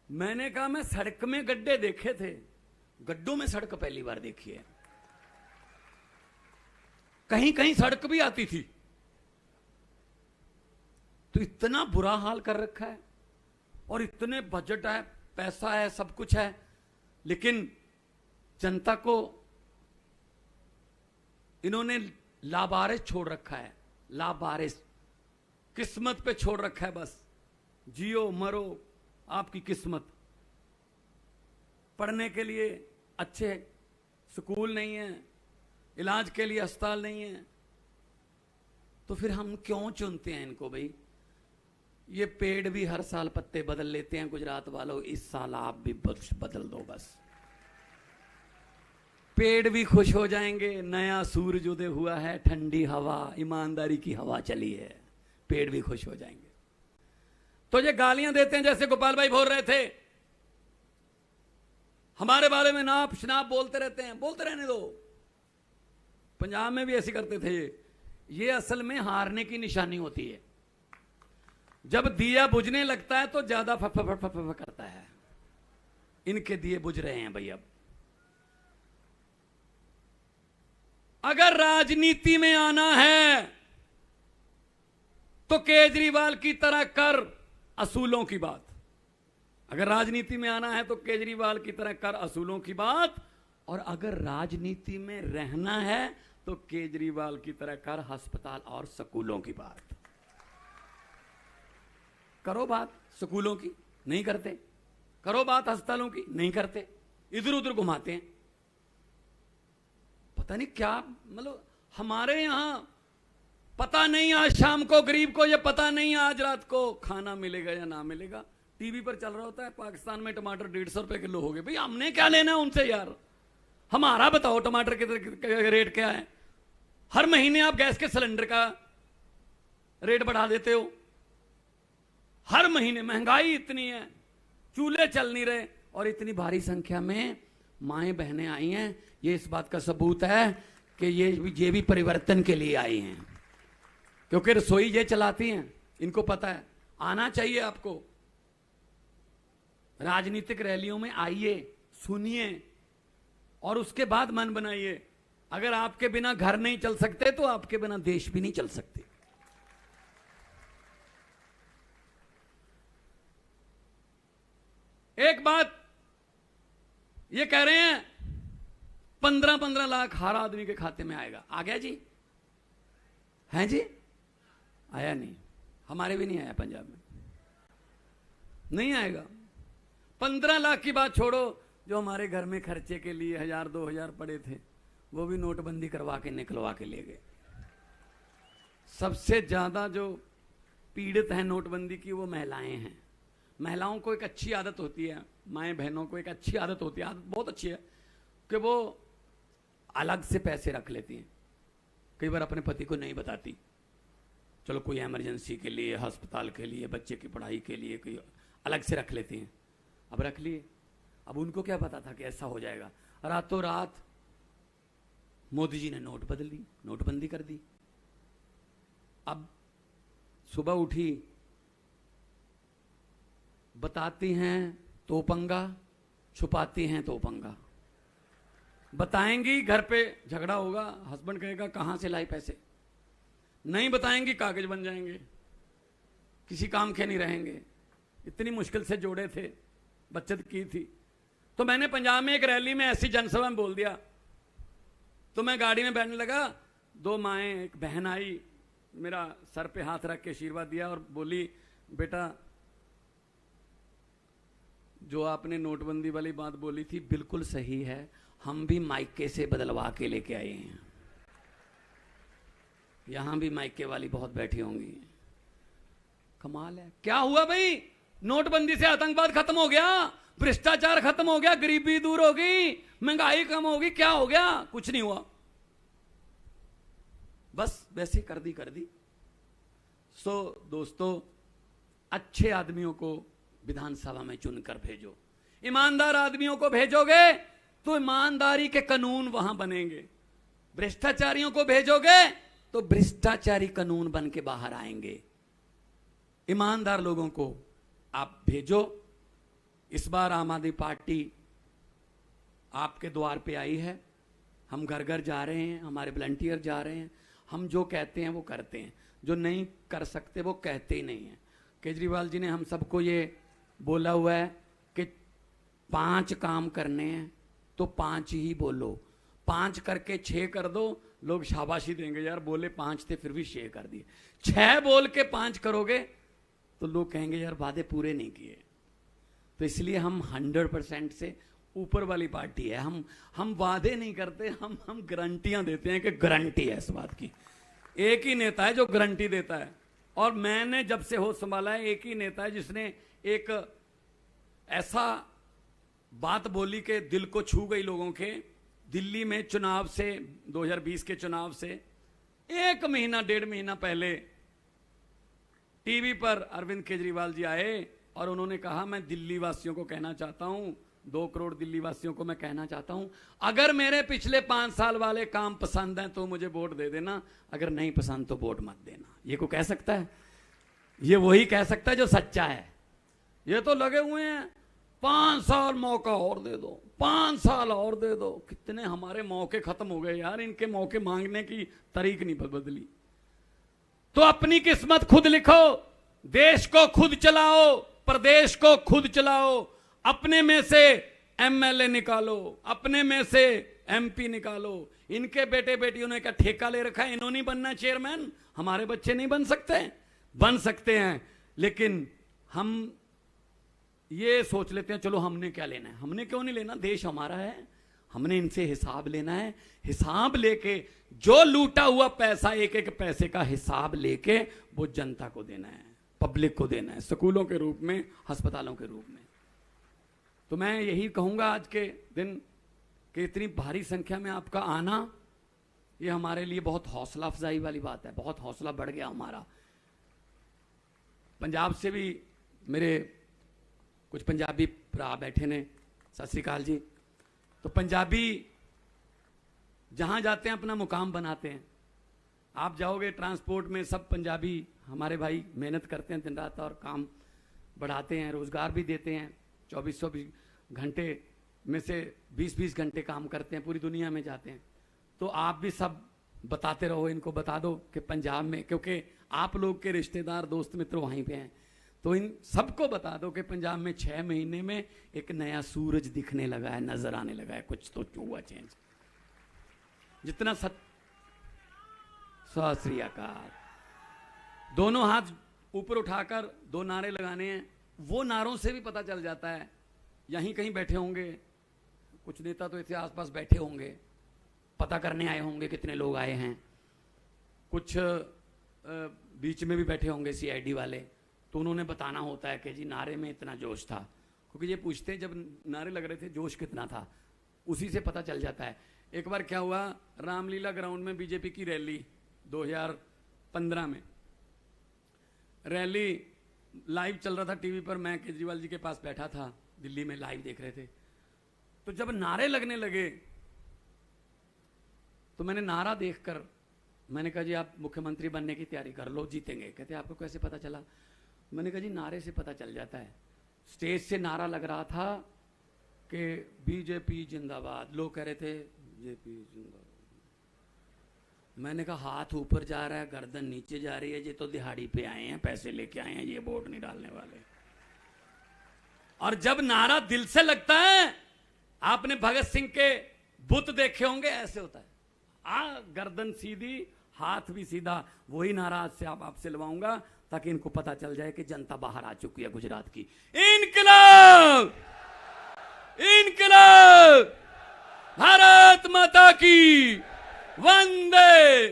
मैंने कहा मैं सड़क में गड्ढे देखे थे, गड्ढों में सड़क पहली बार देखी है। कहीं कहीं सड़क भी आती थी। तो इतना बुरा हाल कर रखा है, और इतने बजट है, पैसा है, सब कुछ है, लेकिन जनता को इन्होंने लावारिस छोड़ रखा है। लावारिस, किस्मत पे छोड़ रखा है। बस जियो मरो, आपकी किस्मत। पढ़ने के लिए अच्छे स्कूल नहीं है, इलाज के लिए अस्पताल नहीं है, तो फिर हम क्यों चुनते हैं इनको भाई? ये पेड़ भी हर साल पत्ते बदल लेते हैं गुजरात वालों, इस साल आप भी बदल दो बस। पेड़ भी खुश हो जाएंगे, नया सूरज उदय हुआ है, ठंडी हवा, ईमानदारी की हवा चली है, पेड़ भी खुश हो जाएंगे। तो ये गालियां देते हैं, जैसे गोपाल भाई बोल रहे थे, हमारे बारे में नाप शनाप बोलते रहते हैं, बोलते रहने दो। पंजाब में भी ऐसे करते थे। ये असल में हारने की निशानी होती है। जब दिया बुझने लगता है तो ज्यादा फफ करता है। इनके दिए बुझ रहे हैं भाई। अब अगर राजनीति में आना है तो केजरीवाल की तरह कर असूलों की बात। अगर राजनीति में आना है तो केजरीवाल की तरह कर असूलों की बात, और अगर राजनीति में रहना है तो केजरीवाल की तरह कर अस्पताल और स्कूलों की बात। करो बात स्कूलों की, नहीं करते। करो बात अस्पतालों की, नहीं करते। इधर उधर घुमाते हैं। पता नहीं क्या, मतलब हमारे यहां पता नहीं आज शाम को गरीब को, ये पता नहीं आज रात को खाना मिलेगा या ना मिलेगा। टीवी पर चल रहा होता है पाकिस्तान में टमाटर 150 रुपए किलो हो गए। भाई हमने क्या लेना है उनसे यार, हमारा बताओ टमाटर के रेट क्या है। हर महीने आप गैस के सिलेंडर का रेट बढ़ा देते हो, हर महीने महंगाई इतनी है, चूल्हे चल नहीं रहे, और इतनी भारी संख्या में माएं बहनें आई हैं। ये इस बात का सबूत है कि ये भी परिवर्तन के लिए आई हैं, क्योंकि रसोई ये चलाती हैं, इनको पता है। आना चाहिए आपको, राजनीतिक रैलियों में आइए, सुनिए और उसके बाद मन बनाइए। अगर आपके बिना घर नहीं चल सकते तो आपके बिना देश भी नहीं चल सकते। एक बात ये कह रहे हैं 15-15 लाख हर आदमी के खाते में आएगा। आ गया जी? हैं जी? आया नहीं, हमारे भी नहीं आया, पंजाब में नहीं आएगा। 15 लाख की बात छोड़ो, जो हमारे घर में खर्चे के लिए 1000-2000 पड़े थे वो भी नोटबंदी करवा के निकलवा के ले गए। सबसे ज्यादा जो पीड़ित हैं नोटबंदी की वो महिलाएं हैं। महिलाओं को एक अच्छी आदत होती है, माएँ बहनों को एक अच्छी आदत होती है, आदत बहुत अच्छी है, कि वो अलग से पैसे रख लेती हैं। कई बार अपने पति को नहीं बताती, चलो कोई इमरजेंसी के लिए, अस्पताल के लिए, बच्चे की पढ़ाई के लिए कोई अलग से रख लेती हैं। अब रख लिए, अब उनको क्या पता था कि ऐसा हो जाएगा। रातों रात मोदी जी ने नोटबंदी कर दी। अब सुबह उठी, बताती हैं तो पंगा, छुपाती हैं तो पंगा। बताएंगी घर पे झगड़ा होगा, हस्बैंड कहेगा कहां से लाई पैसे। नहीं बताएंगी कागज बन जाएंगे, किसी काम के नहीं रहेंगे। इतनी मुश्किल से जोड़े थे, बचत की थी। तो मैंने पंजाब में एक रैली में ऐसी जनसभा में बोल दिया, तो मैं गाड़ी में बैठने लगा, 2 माएँ एक बहन आई, मेरा सर पे हाथ रख के आशीर्वाद दिया और बोली, बेटा जो आपने नोटबंदी वाली बात बोली थी बिल्कुल सही है, हम भी माइके से बदलवा के लेके आए हैं। यहां भी माइके वाली बहुत बैठी होंगी। कमाल है। क्या हुआ भाई? नोटबंदी से आतंकवाद खत्म हो गया, भ्रष्टाचार खत्म हो गया, गरीबी दूर हो गई, महंगाई कम होगी। क्या हो गया? कुछ नहीं हुआ, बस वैसे कर दी। सो दोस्तों, अच्छे आदमियों को विधानसभा में चुनकर भेजो। ईमानदार आदमियों को भेजोगे तो ईमानदारी के कानून वहां बनेंगे। भ्रष्टाचारियों को भेजोगे तो भ्रष्टाचारी कानून बन के बाहर आएंगे। ईमानदार लोगों को आप भेजो। इस बार आम आदमी पार्टी आपके द्वार पे आई है। हम घर घर जा रहे हैं, हमारे वॉलंटियर जा रहे हैं। हम जो कहते हैं वो करते हैं, जो नहीं कर सकते वो कहते ही नहीं है। केजरीवाल जी ने हम सबको ये बोला हुआ है कि 5 काम करने हैं तो 5 ही बोलो। 5 करके 6 कर दो, लोग शाबाशी देंगे, यार बोले 5 थे फिर भी 6 कर दिए। 6 बोल के 5 करोगे तो लोग कहेंगे यार वादे पूरे नहीं किए। तो इसलिए हम 100% से ऊपर वाली पार्टी है। हम वादे नहीं करते, हम गारंटियां देते हैं कि गारंटी है इस बात की। एक ही नेता है जो गारंटी देता है, और मैंने जब से होश संभाला है एक ही नेता है जिसने एक ऐसा बात बोली कि दिल को छू गई लोगों के। दिल्ली में चुनाव से, 2020 के चुनाव से 1 महीना 1.5 महीना पहले टीवी पर अरविंद केजरीवाल जी आए और उन्होंने कहा, मैं दिल्ली वासियों को कहना चाहता हूं, 2 करोड़ दिल्ली वासियों को मैं कहना चाहता हूं, अगर मेरे पिछले 5 साल वाले काम पसंद हैं तो मुझे वोट दे देना, अगर नहीं पसंद तो वोट मत देना। ये को कह सकता है? ये वही कह सकता है जो सच्चा है। ये तो लगे हुए हैं 5 साल मौका और दे दो, 5 साल और दे दो। कितने हमारे मौके खत्म हो गए यार, इनके मौके मांगने की तरीक नहीं बदली। तो अपनी किस्मत खुद लिखो, देश को खुद चलाओ, प्रदेश को खुद चलाओ। अपने में से एमएलए निकालो, अपने में से एमपी निकालो। इनके बेटे बेटियों ने क्या ठेका ले रखा है, इन्होंने बनना चेयरमैन? हमारे बच्चे नहीं बन सकते? बन सकते हैं, लेकिन हम ये सोच लेते हैं चलो हमने क्या लेना है। हमने क्यों नहीं लेना, देश हमारा है, हमने इनसे हिसाब लेना है। हिसाब लेके जो लूटा हुआ पैसा, एक एक पैसे का हिसाब लेके वो जनता को देना है, पब्लिक को देना है, स्कूलों के रूप में, अस्पतालों के रूप में। तो मैं यही कहूंगा आज के दिन कि इतनी भारी संख्या में आपका आना, ये हमारे लिए बहुत हौसला अफजाई वाली बात है। बहुत हौसला बढ़ गया हमारा। पंजाब से भी मेरे कुछ पंजाबी भरा बैठे ने, सत श्री अकाल जी। तो पंजाबी जहां जाते हैं अपना मुकाम बनाते हैं। आप जाओगे ट्रांसपोर्ट में, सब पंजाबी हमारे भाई मेहनत करते हैं दिन रात और काम बढ़ाते हैं, रोजगार भी देते हैं। 24 घंटे में से 20 घंटे काम करते हैं, पूरी दुनिया में जाते हैं। तो आप भी सब बताते रहो, इनको बता दो कि पंजाब में, क्योंकि आप लोग के रिश्तेदार दोस्त मित्र वहीं पे हैं, तो इन सबको बता दो कि पंजाब में 6 महीने में एक नया सूरज दिखने लगा है, नजर आने लगा है, कुछ तो हुआ चेंज। जितना सत श्री अकाल, दोनों हाथ ऊपर उठाकर 2 नारे लगाने हैं। वो नारों से भी पता चल जाता है। यहीं कहीं बैठे होंगे कुछ नेता, तो ऐसे आसपास बैठे होंगे, पता करने आए होंगे कितने लोग आए हैं। कुछ बीच में भी बैठे होंगे सीआईडी वाले, तो उन्होंने बताना होता है कि जी नारे में इतना जोश था, क्योंकि ये पूछते हैं जब नारे लग रहे थे जोश कितना था, उसी से पता चल जाता है। एक बार क्या हुआ, रामलीला ग्राउंड में बीजेपी की रैली 2015 में, रैली लाइव चल रहा था टीवी पर, मैं केजरीवाल जी के पास बैठा था, दिल्ली में लाइव देख रहे थे। तो जब नारे लगने लगे तो मैंने नारा देखकर मैंने कहा जी आप मुख्यमंत्री बनने की तैयारी कर लो, जीतेंगे। कहते आपको कैसे पता चला? मैंने कहा जी नारे से पता चल जाता है। स्टेज से नारा लग रहा था कि बीजेपी जिंदाबाद, लोग कह रहे थे बीजेपी जिंदाबाद। मैंने कहा हाथ ऊपर जा रहा है, गर्दन नीचे जा रही है, ये तो दिहाड़ी पे आए हैं, पैसे लेके आए हैं, ये वोट नहीं डालने वाले। और जब नारा दिल से लगता है, आपने भगत सिंह के बुत देखे होंगे, ऐसे होता है, गर्दन सीधी, हाथ भी सीधा। वही नारा आज से आपसे लवाऊंगा, ताकि इनको पता चल जाए कि जनता बाहर आ चुकी है गुजरात की। इनकलाब, इनकलाब, भारत माता की वंदे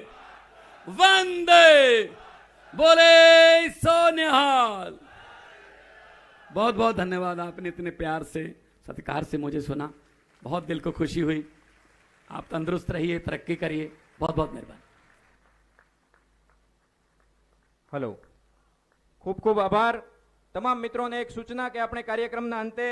वंदे, बोले सोनिहाल। बहुत बहुत धन्यवाद, आपने इतने प्यार से सत्कार से मुझे सुना, बहुत दिल को खुशी हुई। आप तंदुरुस्त रहिए, तरक्की करिए, बहुत बहुत मेहरबानी। हेलो, खूब खूब आभार તમામ મિત્રોને। એક સૂચના કે આપણે કાર્યક્રમના અંતે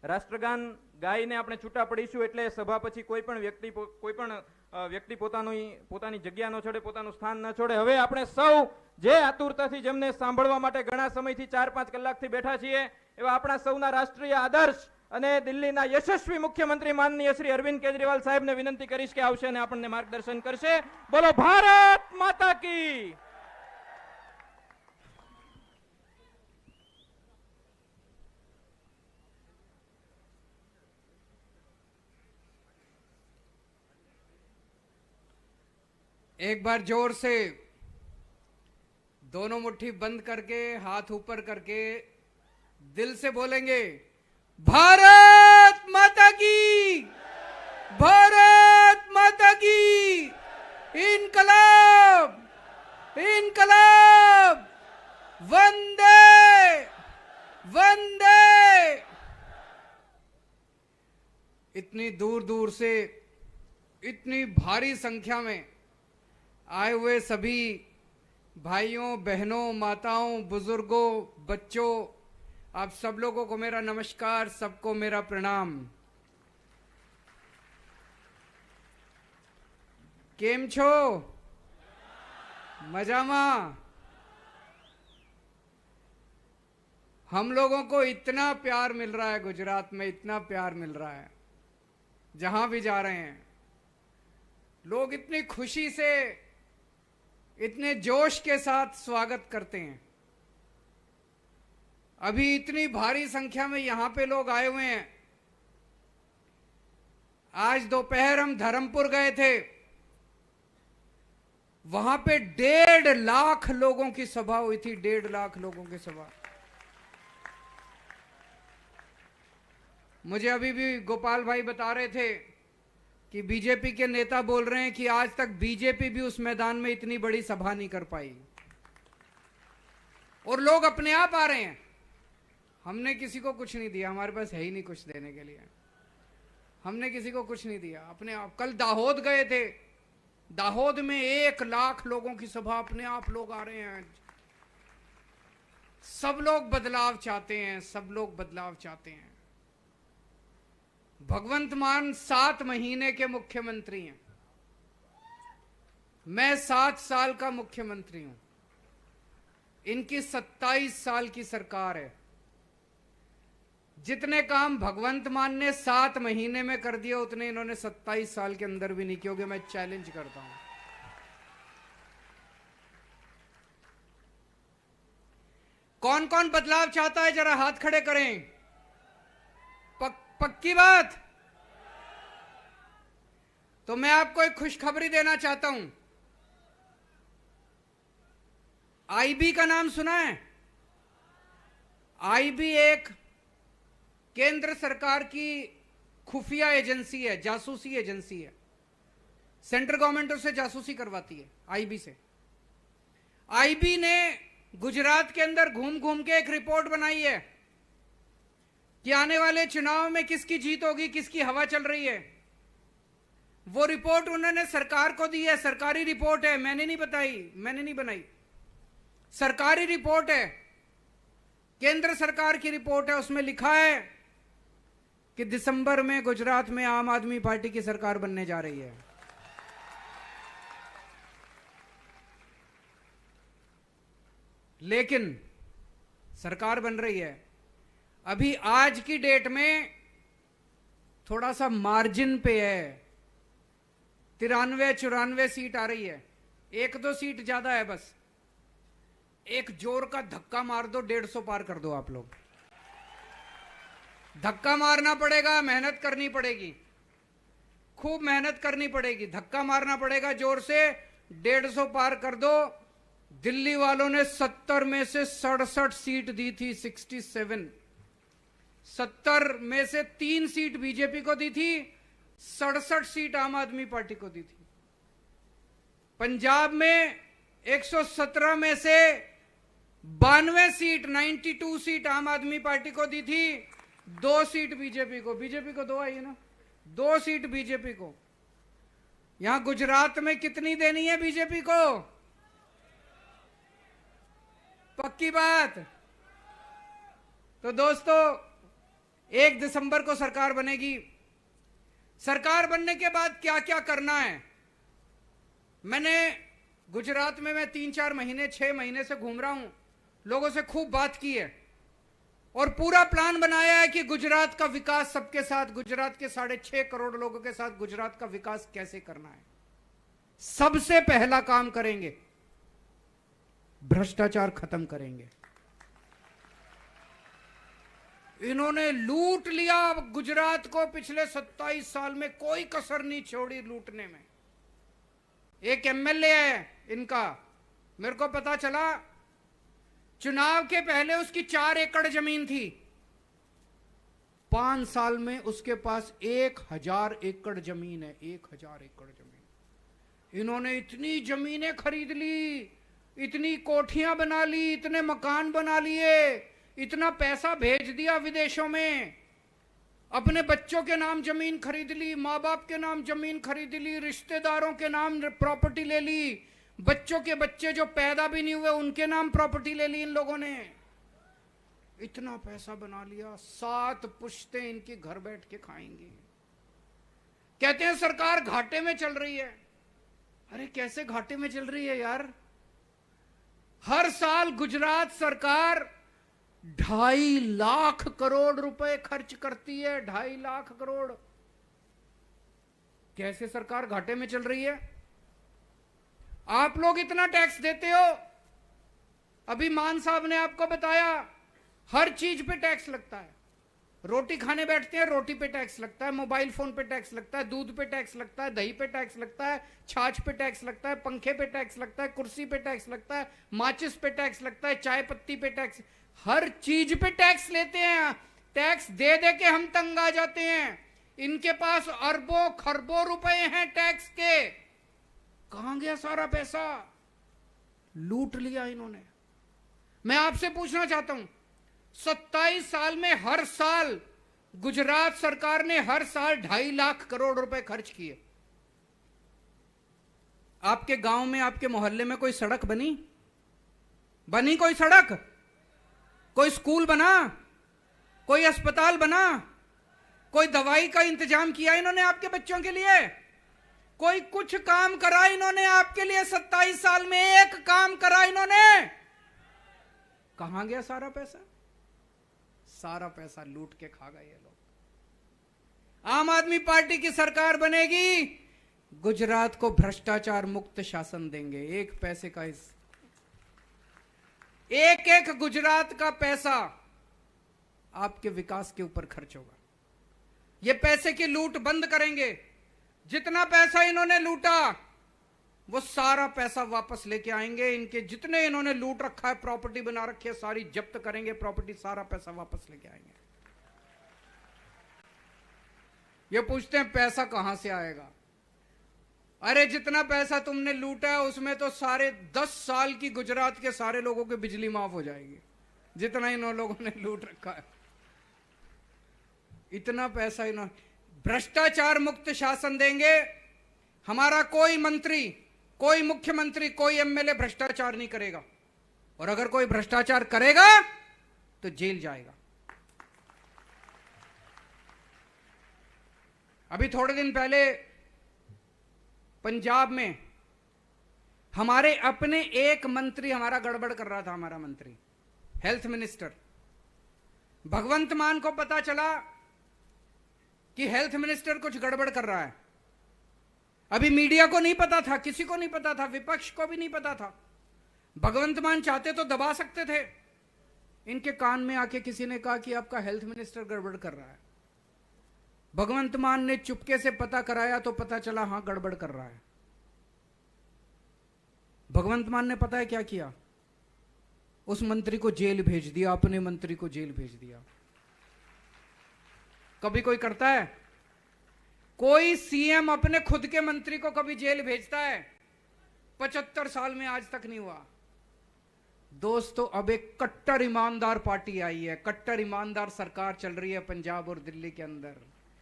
રાષ્ટ્રગાન ગાઈને આપણે છૂટા પડીશું, એટલે સભા પછી કોઈ પણ વ્યક્તિ પોતાની જગ્યા ન છોડે, પોતાનું સ્થાન ન છોડે। હવે આપણે સૌ જે આતુરતાથી જેમને સાંભળવા માટે ઘણા સમયથી 4-5 કલાકથી બેઠા છીએ, એવા આપણા સૌના રાષ્ટ્રીય આદર્શ અને દિલ્હીના યશસ્વી મુખ્યમંત્રી માનનીય શ્રી અરવિંદ કેજરીવાલ સાહેબને વિનંતી કરીશ કે આવશે અને આપણને માર્ગદર્શન કરશે। બોલો ભારત માતા की। एक बार जोर से दोनों मुट्ठी बंद करके हाथ ऊपर करके दिल से बोलेंगे, भारत माता की, भारत माता की, इनकलाब, इनकलाब, वंदे वंदे। इतनी दूर दूर से इतनी भारी संख्या में आए हुए सभी भाइयों बहनों, माताओं, बुजुर्गों, बच्चों, आप सब लोगों को मेरा नमस्कार, सबको मेरा प्रणाम। केम छो? मजामा? हम लोगों को इतना प्यार मिल रहा है गुजरात में, इतना प्यार मिल रहा है, जहां भी जा रहे हैं लोग इतनी खुशी से, इतने जोश के साथ स्वागत करते हैं। अभी इतनी भारी संख्या में यहां पे लोग आए हुए हैं। आज दोपहर हम धर्मपुर गए थे, वहां पे 1.5 लाख लोगों की सभा हुई थी। 1.5 लाख लोगों की सभा। मुझे अभी भी गोपाल भाई बता रहे थे कि बीजेपी के नेता बोल रहे हैं कि आज तक बीजेपी भी उस मैदान में इतनी बड़ी सभा नहीं कर पाई, और लोग अपने आप आ रहे हैं। हमने किसी को कुछ नहीं दिया, हमारे पास है ही नहीं कुछ देने के लिए। हमने किसी को कुछ नहीं दिया, अपने आप। कल दाहोद गए थे, दाहोद में 1 लाख लोगों की सभा, अपने आप लोग आ रहे हैं। सब लोग बदलाव चाहते हैं, सब लोग बदलाव चाहते हैं। भगवंत मान 7 महीने के मुख्यमंत्री हैं, मैं 7 साल का मुख्यमंत्री हूं। इनकी 27 साल की सरकार है। जितने काम भगवंत मान ने 7 महीने में कर दिया, उतने इन्होंने 27 साल के अंदर भी नहीं किए। मैं चैलेंज करता हूं। कौन कौन बदलाव चाहता है, जरा हाथ खड़े करें। पक्की बात। तो मैं आपको एक खुशखबरी देना चाहता हूं। आईबी का नाम सुना है? आईबी एक केंद्र सरकार की खुफिया एजेंसी है, जासूसी एजेंसी है। सेंट्रल गवर्नमेंट उससे जासूसी करवाती है, आईबी से। आईबी ने गुजरात के अंदर घूम घूम के एक रिपोर्ट बनाई है कि आने वाले चुनाव में किसकी जीत होगी, किसकी हवा चल रही है। वो रिपोर्ट उन्होंने सरकार को दी है। सरकारी रिपोर्ट है, मैंने नहीं बताई, मैंने नहीं बनाई। सरकारी रिपोर्ट है, केंद्र सरकार की रिपोर्ट है। उसमें लिखा है कि दिसंबर में गुजरात में आम आदमी पार्टी की सरकार बनने जा रही है। लेकिन सरकार बन रही है। अभी आज की डेट में थोड़ा सा मार्जिन पे है, 93-94 सीट आ रही है। 1-2 सीट ज्यादा है बस। एक जोर का धक्का मार दो, 150 पार कर दो। आप लोग धक्का मारना पड़ेगा, मेहनत करनी पड़ेगी, खूब मेहनत करनी पड़ेगी, धक्का मारना पड़ेगा जोर से। 150 पार कर दो। दिल्ली वालों ने 70 में से 67 सीट दी थी, 67। 70 में से 3 सीट बीजेपी को दी थी, 67 सीट आम आदमी पार्टी को दी थी। पंजाब में 117 में से 92 सीट, 92 सीट आम आदमी पार्टी को दी थी, 2 सीट बीजेपी को। बीजेपी को 2 आई है ना, 2 सीट बीजेपी को। यहां गुजरात में कितनी देनी है बीजेपी को? पक्की बात। तो दोस्तों, 1 दिसंबर को सरकार बनेगी। सरकार बनने के बाद क्या क्या करना है, मैंने गुजरात में मैं 3-4 महीने 6 महीने से घूम रहा हूं, लोगों से खूब बात की है और पूरा प्लान बनाया है कि गुजरात का विकास सबके साथ, गुजरात के 6.5 करोड़ लोगों के साथ गुजरात का विकास कैसे करना है। सबसे पहला काम करेंगे, भ्रष्टाचार खत्म करेंगे। इन्होंने लूट लिया गुजरात को पिछले 27 साल में, कोई कसर नहीं छोड़ी लूटने में। एक एमएलए है इनका, मेरे को पता चला चुनाव के पहले उसकी 4 एकड़ जमीन थी, 5 साल में उसके पास 1000 एकड़ जमीन है। 1000 एकड़ जमीन। इन्होंने इतनी जमीनें खरीद ली, इतनी कोठियां बना ली, इतने मकान बना लिए, इतना पैसा भेज दिया विदेशों में, अपने बच्चों के नाम जमीन खरीद ली, माँ बाप के नाम जमीन खरीद ली, रिश्तेदारों के नाम प्रॉपर्टी ले ली, बच्चों के बच्चे जो पैदा भी नहीं हुए उनके नाम प्रॉपर्टी ले ली इन लोगों ने। इतना पैसा बना लिया, 7 पुश्तें इनकी घर बैठ के खाएंगी। कहते हैं सरकार घाटे में चल रही है। अरे कैसे घाटे में चल रही है यार? हर साल गुजरात सरकार 2.5 लाख करोड़ रुपए खर्च करती है। 2.5 लाख करोड़। कैसे सरकार घाटे में चल रही है? आप लोग इतना टैक्स देते हो। अभी मान साहब ने आपको बताया हर चीज पे टैक्स लगता है। रोटी खाने बैठते हैं, रोटी पे टैक्स लगता है, मोबाइल फोन पे टैक्स लगता है, दूध पे टैक्स लगता है, दही पे टैक्स लगता है, छाछ पे टैक्स लगता है, पंखे पे टैक्स लगता है, कुर्सी पे टैक्स लगता है, माचिस पे टैक्स लगता है, चाय पत्ती पे टैक्स, हर चीज पे टैक्स लेते हैं। टैक्स दे दे के हम तंग आ जाते हैं। इनके पास अरबों खरबों रुपए हैं टैक्स के। कहां गया सारा पैसा? लूट लिया इन्होंने। मैं आपसे पूछना चाहता हूं, 27 साल में हर साल गुजरात सरकार ने हर साल 2.5 लाख करोड़ रुपए खर्च किए। आपके गांव में, आपके मोहल्ले में कोई सड़क बनी? कोई सड़क? कोई स्कूल बना? कोई अस्पताल बना? कोई दवाई का इंतजाम किया इन्होंने आपके बच्चों के लिए? कोई कुछ काम करा इन्होंने आपके लिए? 27 साल में एक काम करा इन्होंने? कहां गया सारा पैसा? सारा पैसा लूट के खा गए ये लोग। आम आदमी पार्टी की सरकार बनेगी, गुजरात को भ्रष्टाचार मुक्त शासन देंगे। एक पैसे का एक एक गुजरात का पैसा आपके विकास के ऊपर खर्च होगा। ये पैसे की लूट बंद करेंगे। जितना पैसा इन्होंने लूटा वो सारा पैसा वापस लेके आएंगे। इनके जितने इन्होंने लूट रखा है, प्रॉपर्टी बना रखी है, सारी जब्त करेंगे प्रॉपर्टी, सारा पैसा वापस लेके आएंगे। ये पूछते हैं पैसा कहां से आएगा? अरे जितना पैसा तुमने लूटा है उसमें तो सारे 10 साल की गुजरात के सारे लोगों की बिजली माफ हो जाएगी, जितना इन लोगों ने लूट रखा है। इतना पैसा इन्होंने। भ्रष्टाचार मुक्त शासन देंगे। हमारा कोई मंत्री, कोई मुख्यमंत्री, कोई एमएलए भ्रष्टाचार नहीं करेगा, और अगर कोई भ्रष्टाचार करेगा तो जेल जाएगा। अभी थोड़े दिन पहले पंजाब में हमारे अपने एक मंत्री हमारा गड़बड़ कर रहा था। हमारा मंत्री, हेल्थ मिनिस्टर भगवंत मान को पता चला कि हेल्थ मिनिस्टर कुछ गड़बड़ कर रहा है। अभी मीडिया को नहीं पता था, किसी को नहीं पता था, विपक्ष को भी नहीं पता था। भगवंत मान चाहते तो दबा सकते थे। इनके कान में आके किसी ने कहा कि आपका हेल्थ मिनिस्टर गड़बड़ कर रहा है। भगवंत मान ने चुपके से पता कराया तो पता चला हां गड़बड़ कर रहा है। भगवंत मान ने पता है क्या किया? उस मंत्री को जेल भेज दिया, अपने मंत्री को जेल भेज दिया। कभी कोई करता है? कोई सीएम अपने खुद के मंत्री को कभी जेल भेजता है? 75 साल में आज तक नहीं हुआ। दोस्तों, अब एक कट्टर ईमानदार पार्टी आई है, कट्टर ईमानदार सरकार चल रही है पंजाब और दिल्ली के अंदर।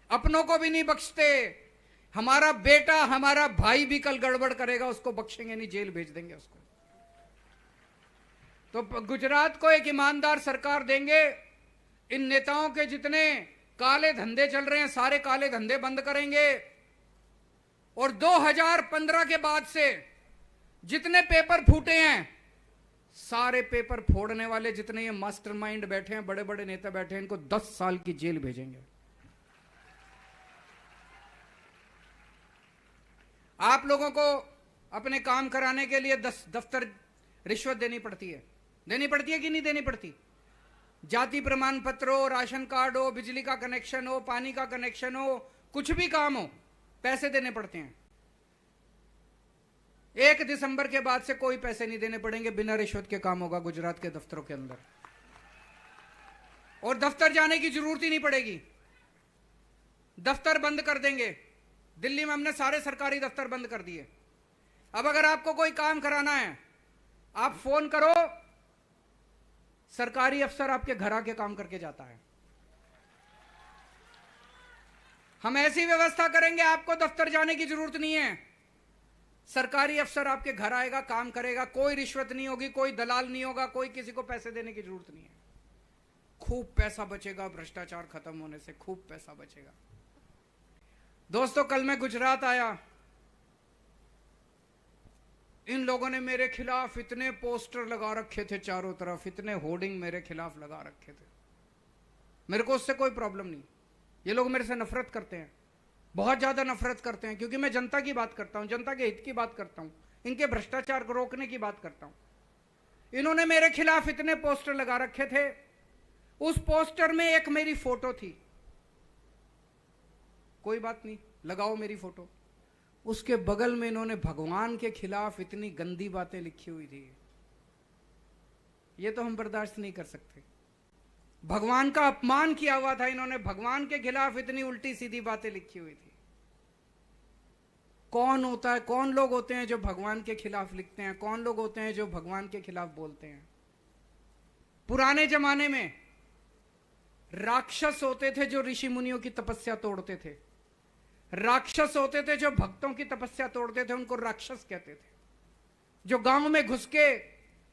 अपनों को भी नहीं बख्शते। हमारा बेटा, हमारा भाई भी कल गड़बड़ करेगा, उसको बख्शेंगे नहीं, जेल भेज देंगे उसको। तो गुजरात को एक ईमानदार सरकार देंगे। इन नेताओं के जितने काले धंधे चल रहे हैं, सारे काले धंधे बंद करेंगे। और 2015 के बाद से जितने पेपर फूटे हैं, सारे पेपर फोड़ने वाले जितने ये मास्टरमाइंड बैठे हैं, बड़े बड़े नेता बैठे हैं, इनको 10 साल की जेल भेजेंगे। आप लोगों को अपने काम कराने के लिए 10 दफ्तर रिश्वत देनी पड़ती है। देनी पड़ती है कि नहीं देनी पड़ती? जाति प्रमाण पत्र हो, राशन कार्ड हो, बिजली का कनेक्शन हो, पानी का कनेक्शन हो, कुछ भी काम हो, पैसे देने पड़ते हैं। 1 दिसंबर के बाद से कोई पैसे नहीं देने पड़ेंगे, बिना रिश्वत के काम होगा गुजरात के दफ्तरों के अंदर। और दफ्तर जाने की जरूरत ही नहीं पड़ेगी। दफ्तर बंद कर देंगे। दिल्ली में हमने सारे सरकारी दफ्तर बंद कर दिए। अब अगर आपको कोई काम कराना है, आप फोन करो, सरकारी अफसर आपके घर आके काम करके जाता है। हम ऐसी व्यवस्था करेंगे, आपको दफ्तर जाने की जरूरत नहीं है। सरकारी अफसर आपके घर आएगा, काम करेगा, कोई रिश्वत नहीं होगी, कोई दलाल नहीं होगा, कोई किसी को पैसे देने की जरूरत नहीं है। खूब पैसा बचेगा, भ्रष्टाचार खत्म होने से खूब पैसा बचेगा। दोस्तों, कल मैं गुजरात आया, इन लोगों ने मेरे खिलाफ इतने पोस्टर लगा रखे थे चारों तरफ, इतने होर्डिंग मेरे खिलाफ लगा रखे थे। मेरे को उससे कोई प्रॉब्लम नहीं। ये लोग मेरे से नफरत करते हैं, बहुत ज्यादा नफरत करते हैं, क्योंकि मैं जनता की बात करता हूं, जनता के हित की बात करता हूं। इनके भ्रष्टाचार को रोकने की बात करता हूं। इन्होंने मेरे खिलाफ इतने पोस्टर लगा रखे थे, उस पोस्टर में एक मेरी फोटो थी। कोई बात नहीं, लगाओ मेरी फोटो। उसके बगल में इन्होंने भगवान के खिलाफ इतनी गंदी बातें लिखी हुई थी, ये तो हम बर्दाश्त नहीं कर सकते। भगवान का अपमान किया हुआ था इन्होंने, भगवान के खिलाफ इतनी उल्टी सीधी बातें लिखी हुई थी। कौन होता है, कौन लोग होते हैं जो भगवान के खिलाफ लिखते हैं, कौन लोग होते हैं जो भगवान के खिलाफ बोलते हैं? पुराने जमाने में राक्षस होते थे जो ऋषि मुनियों की तपस्या तोड़ते थे, राक्षस होते थे जो भक्तों की तपस्या तोड़ते थे, उनको राक्षस कहते थे। जो गांव में घुस के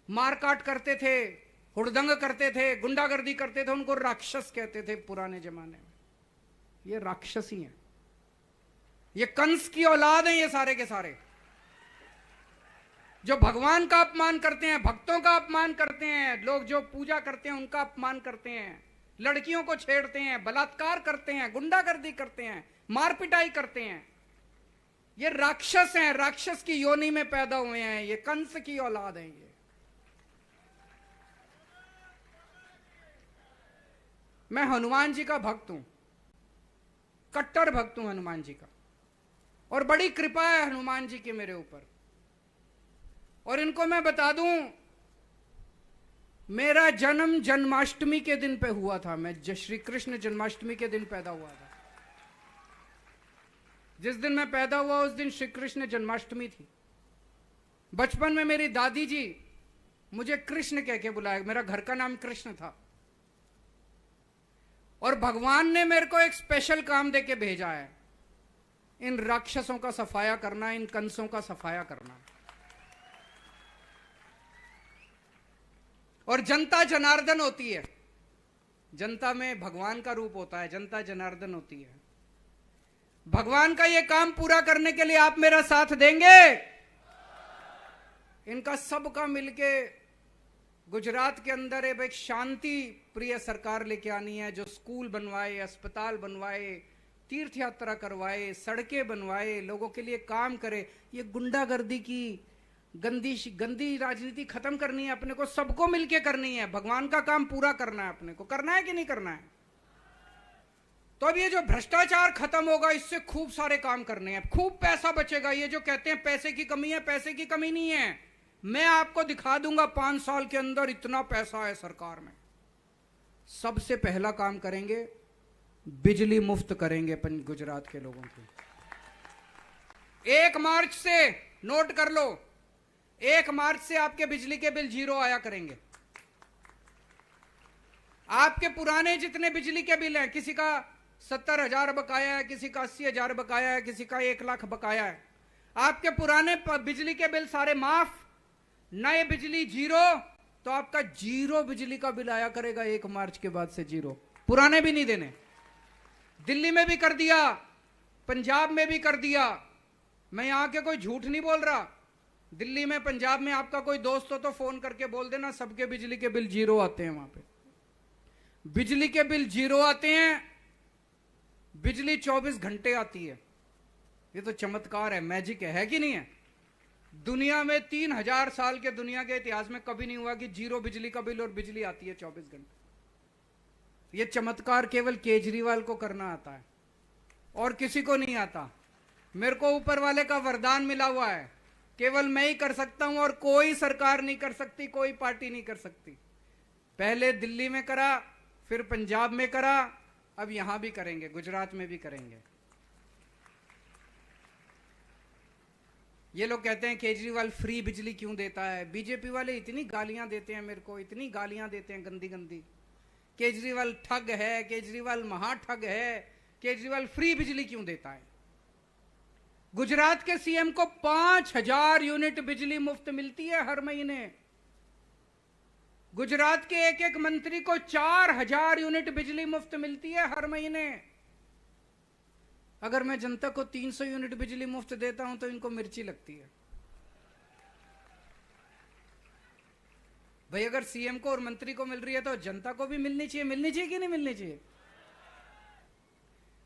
मारकाट करते थे, हुड़दंग करते थे, गुंडागर्दी करते थे, उनको राक्षस कहते थे पुराने जमाने में। ये राक्षस ही हैं, ये कंस की औलाद हैं ये सारे के सारे, जो भगवान का अपमान करते हैं, भक्तों का अपमान करते हैं, लोग जो पूजा करते हैं उनका अपमान करते हैं, लड़कियों को छेड़ते हैं, बलात्कार करते हैं, गुंडागर्दी करते हैं, मार पिटाई करते हैं। ये राक्षस हैं, राक्षस की योनि में पैदा हुए हैं, ये कंस की औलाद हैं। ये मैं हनुमान जी का भक्त हूं, कट्टर भक्त हूं हनुमान जी का, और बड़ी कृपा है हनुमान जी की मेरे ऊपर। और इनको मैं बता दूं, मेरा जन्म जन्माष्टमी के दिन पे हुआ था। मैं श्री कृष्ण जन्माष्टमी के दिन पैदा हुआ था। जिस दिन मैं पैदा हुआ उस दिन श्री कृष्ण जन्माष्टमी थी। बचपन में मेरी दादी जी मुझे कृष्ण कह के बुलाया, मेरा घर का नाम कृष्ण था। और भगवान ने मेरे को एक स्पेशल काम देके भेजा है, इन राक्षसों का सफाया करना, इन कंसों का सफाया करना। और जनता जनार्दन होती है, जनता में भगवान का रूप होता है, जनता जनार्दन होती है। भगवान का ये काम पूरा करने के लिए आप मेरा साथ देंगे? इनका सबका मिलके गुजरात के अंदर एक शांति प्रिय सरकार लेके आनी है, जो स्कूल बनवाए, अस्पताल बनवाए, तीर्थ यात्रा करवाए, सड़कें बनवाए, लोगों के लिए काम करे। ये गुंडागर्दी की गंदी राजनीति खत्म करनी है अपने को, सबको मिलके करनी है। भगवान का काम पूरा करना है अपने को, करना है कि नहीं करना है? तो अब ये जो भ्रष्टाचार खत्म होगा, इससे खूब सारे काम करने हैं, खूब पैसा बचेगा। ये जो कहते हैं पैसे की कमी है, पैसे की कमी नहीं है। मैं आपको दिखा दूंगा 5 साल के अंदर इतना पैसा है सरकार में। सबसे पहला काम करेंगे, बिजली मुफ्त करेंगे गुजरात के लोगों को। 1 मार्च से, नोट कर लो, 1 मार्च से आपके बिजली के बिल 0 आया करेंगे। आपके पुराने जितने बिजली के बिल हैं, किसी का 70,000 बकाया है, किसी का 80,000 बकाया है, किसी का 1 लाख बकाया है, आपके पुराने बिजली के बिल सारे माफ, नए बिजली 0, तो आपका 0 बिजली का बिल आया करेगा 1 मार्च के बाद से 0। पुराने भी नहीं देने। दिल्ली में भी कर दिया, पंजाब में भी कर दिया। मैं यहां के कोई झूठ नहीं बोल रहा। दिल्ली में, पंजाब में आपका कोई दोस्त हो तो फोन करके बोल देना, सबके बिजली के बिल 0 आते हैं। वहां पे बिजली के बिल 0 आते हैं, बिजली 24 घंटे आती है। ये तो चमत्कार है, मैजिक है कि नहीं है? दुनिया में 3000 साल के दुनिया के इतिहास में कभी नहीं हुआ कि 0 बिजली का बिल और बिजली आती है 24 घंटे। ये चमत्कार केवल केजरीवाल को करना आता है और किसी को नहीं आता। मेरे को ऊपर वाले का वरदान मिला हुआ है, केवल मैं ही कर सकता हूं और कोई सरकार नहीं कर सकती, कोई पार्टी नहीं कर सकती। पहले दिल्ली में करा, फिर पंजाब में करा, अब यहां भी करेंगे, गुजरात में भी करेंगे। ये लोग कहते हैं केजरीवाल फ्री बिजली क्यों देता है। बीजेपी वाले इतनी गालियां देते हैं मेरे को, इतनी गालियां देते हैं गंदी गंदी। केजरीवाल ठग है, केजरीवाल महाठग है, केजरीवाल फ्री बिजली क्यों देता है। गुजरात के सीएम को 5000 यूनिट बिजली मुफ्त मिलती है हर महीने। गुजरात के एक एक मंत्री को 4000 यूनिट बिजली मुफ्त मिलती है हर महीने। अगर मैं जनता को 300 यूनिट बिजली मुफ्त देता हूं तो इनको मिर्ची लगती है। भाई अगर सीएम को और मंत्री को मिल रही है तो जनता को भी मिलनी चाहिए। मिलनी चाहिए कि नहीं मिलनी चाहिए?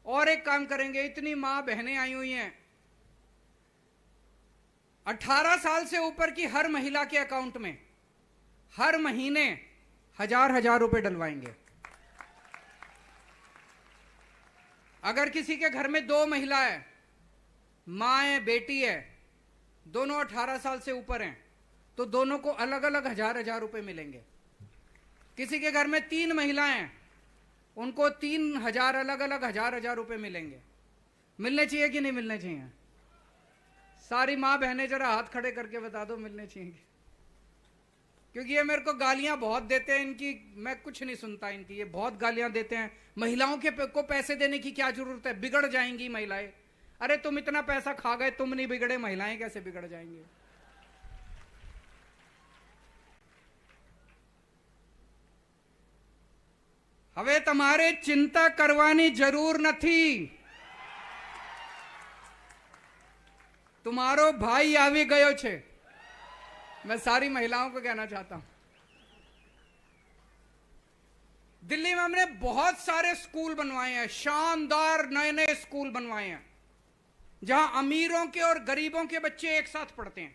और एक काम करेंगे, इतनी मां बहनें आई हुई हैं, 18 साल से ऊपर की हर महिला के अकाउंट में हर महीने 1,000 रुपए डलवाएंगे। अगर किसी के घर में 2 महिलाएं, मां है, बेटी है, दोनों 18 साल से ऊपर हैं, तो दोनों को अलग अलग 1,000 रुपए मिलेंगे। किसी के घर में 3 महिलाएं हैं, उनको 3,000 अलग अलग 1,000 रुपए मिलेंगे। मिलने चाहिए कि नहीं मिलने चाहिए? सारी मां बहनें जरा हाथ खड़े करके बता दो मिलने चाहिए। क्योंकि ये मेरे को गालियां बहुत देते हैं इनकी, मैं कुछ नहीं सुनता इनकी, ये बहुत गालियां देते हैं। महिलाओं को पैसे देने की क्या जरूरत है, बिगड़ जाएंगी महिलाएं। अरे तुम इतना पैसा खा गए, तुम नहीं बिगड़े, महिलाएं कैसे बिगड़ जाएंगी? હવે તમારે चिंता करवानी जरूर નથી। तुम्हारो भाई આવી गयो छे। मैं सारी महिलाओं को कहना चाहता हूं, दिल्ली में हमने बहुत सारे स्कूल बनवाए हैं, शानदार नए नए स्कूल बनवाए हैं, जहां अमीरों के और गरीबों के बच्चे एक साथ पढ़ते हैं।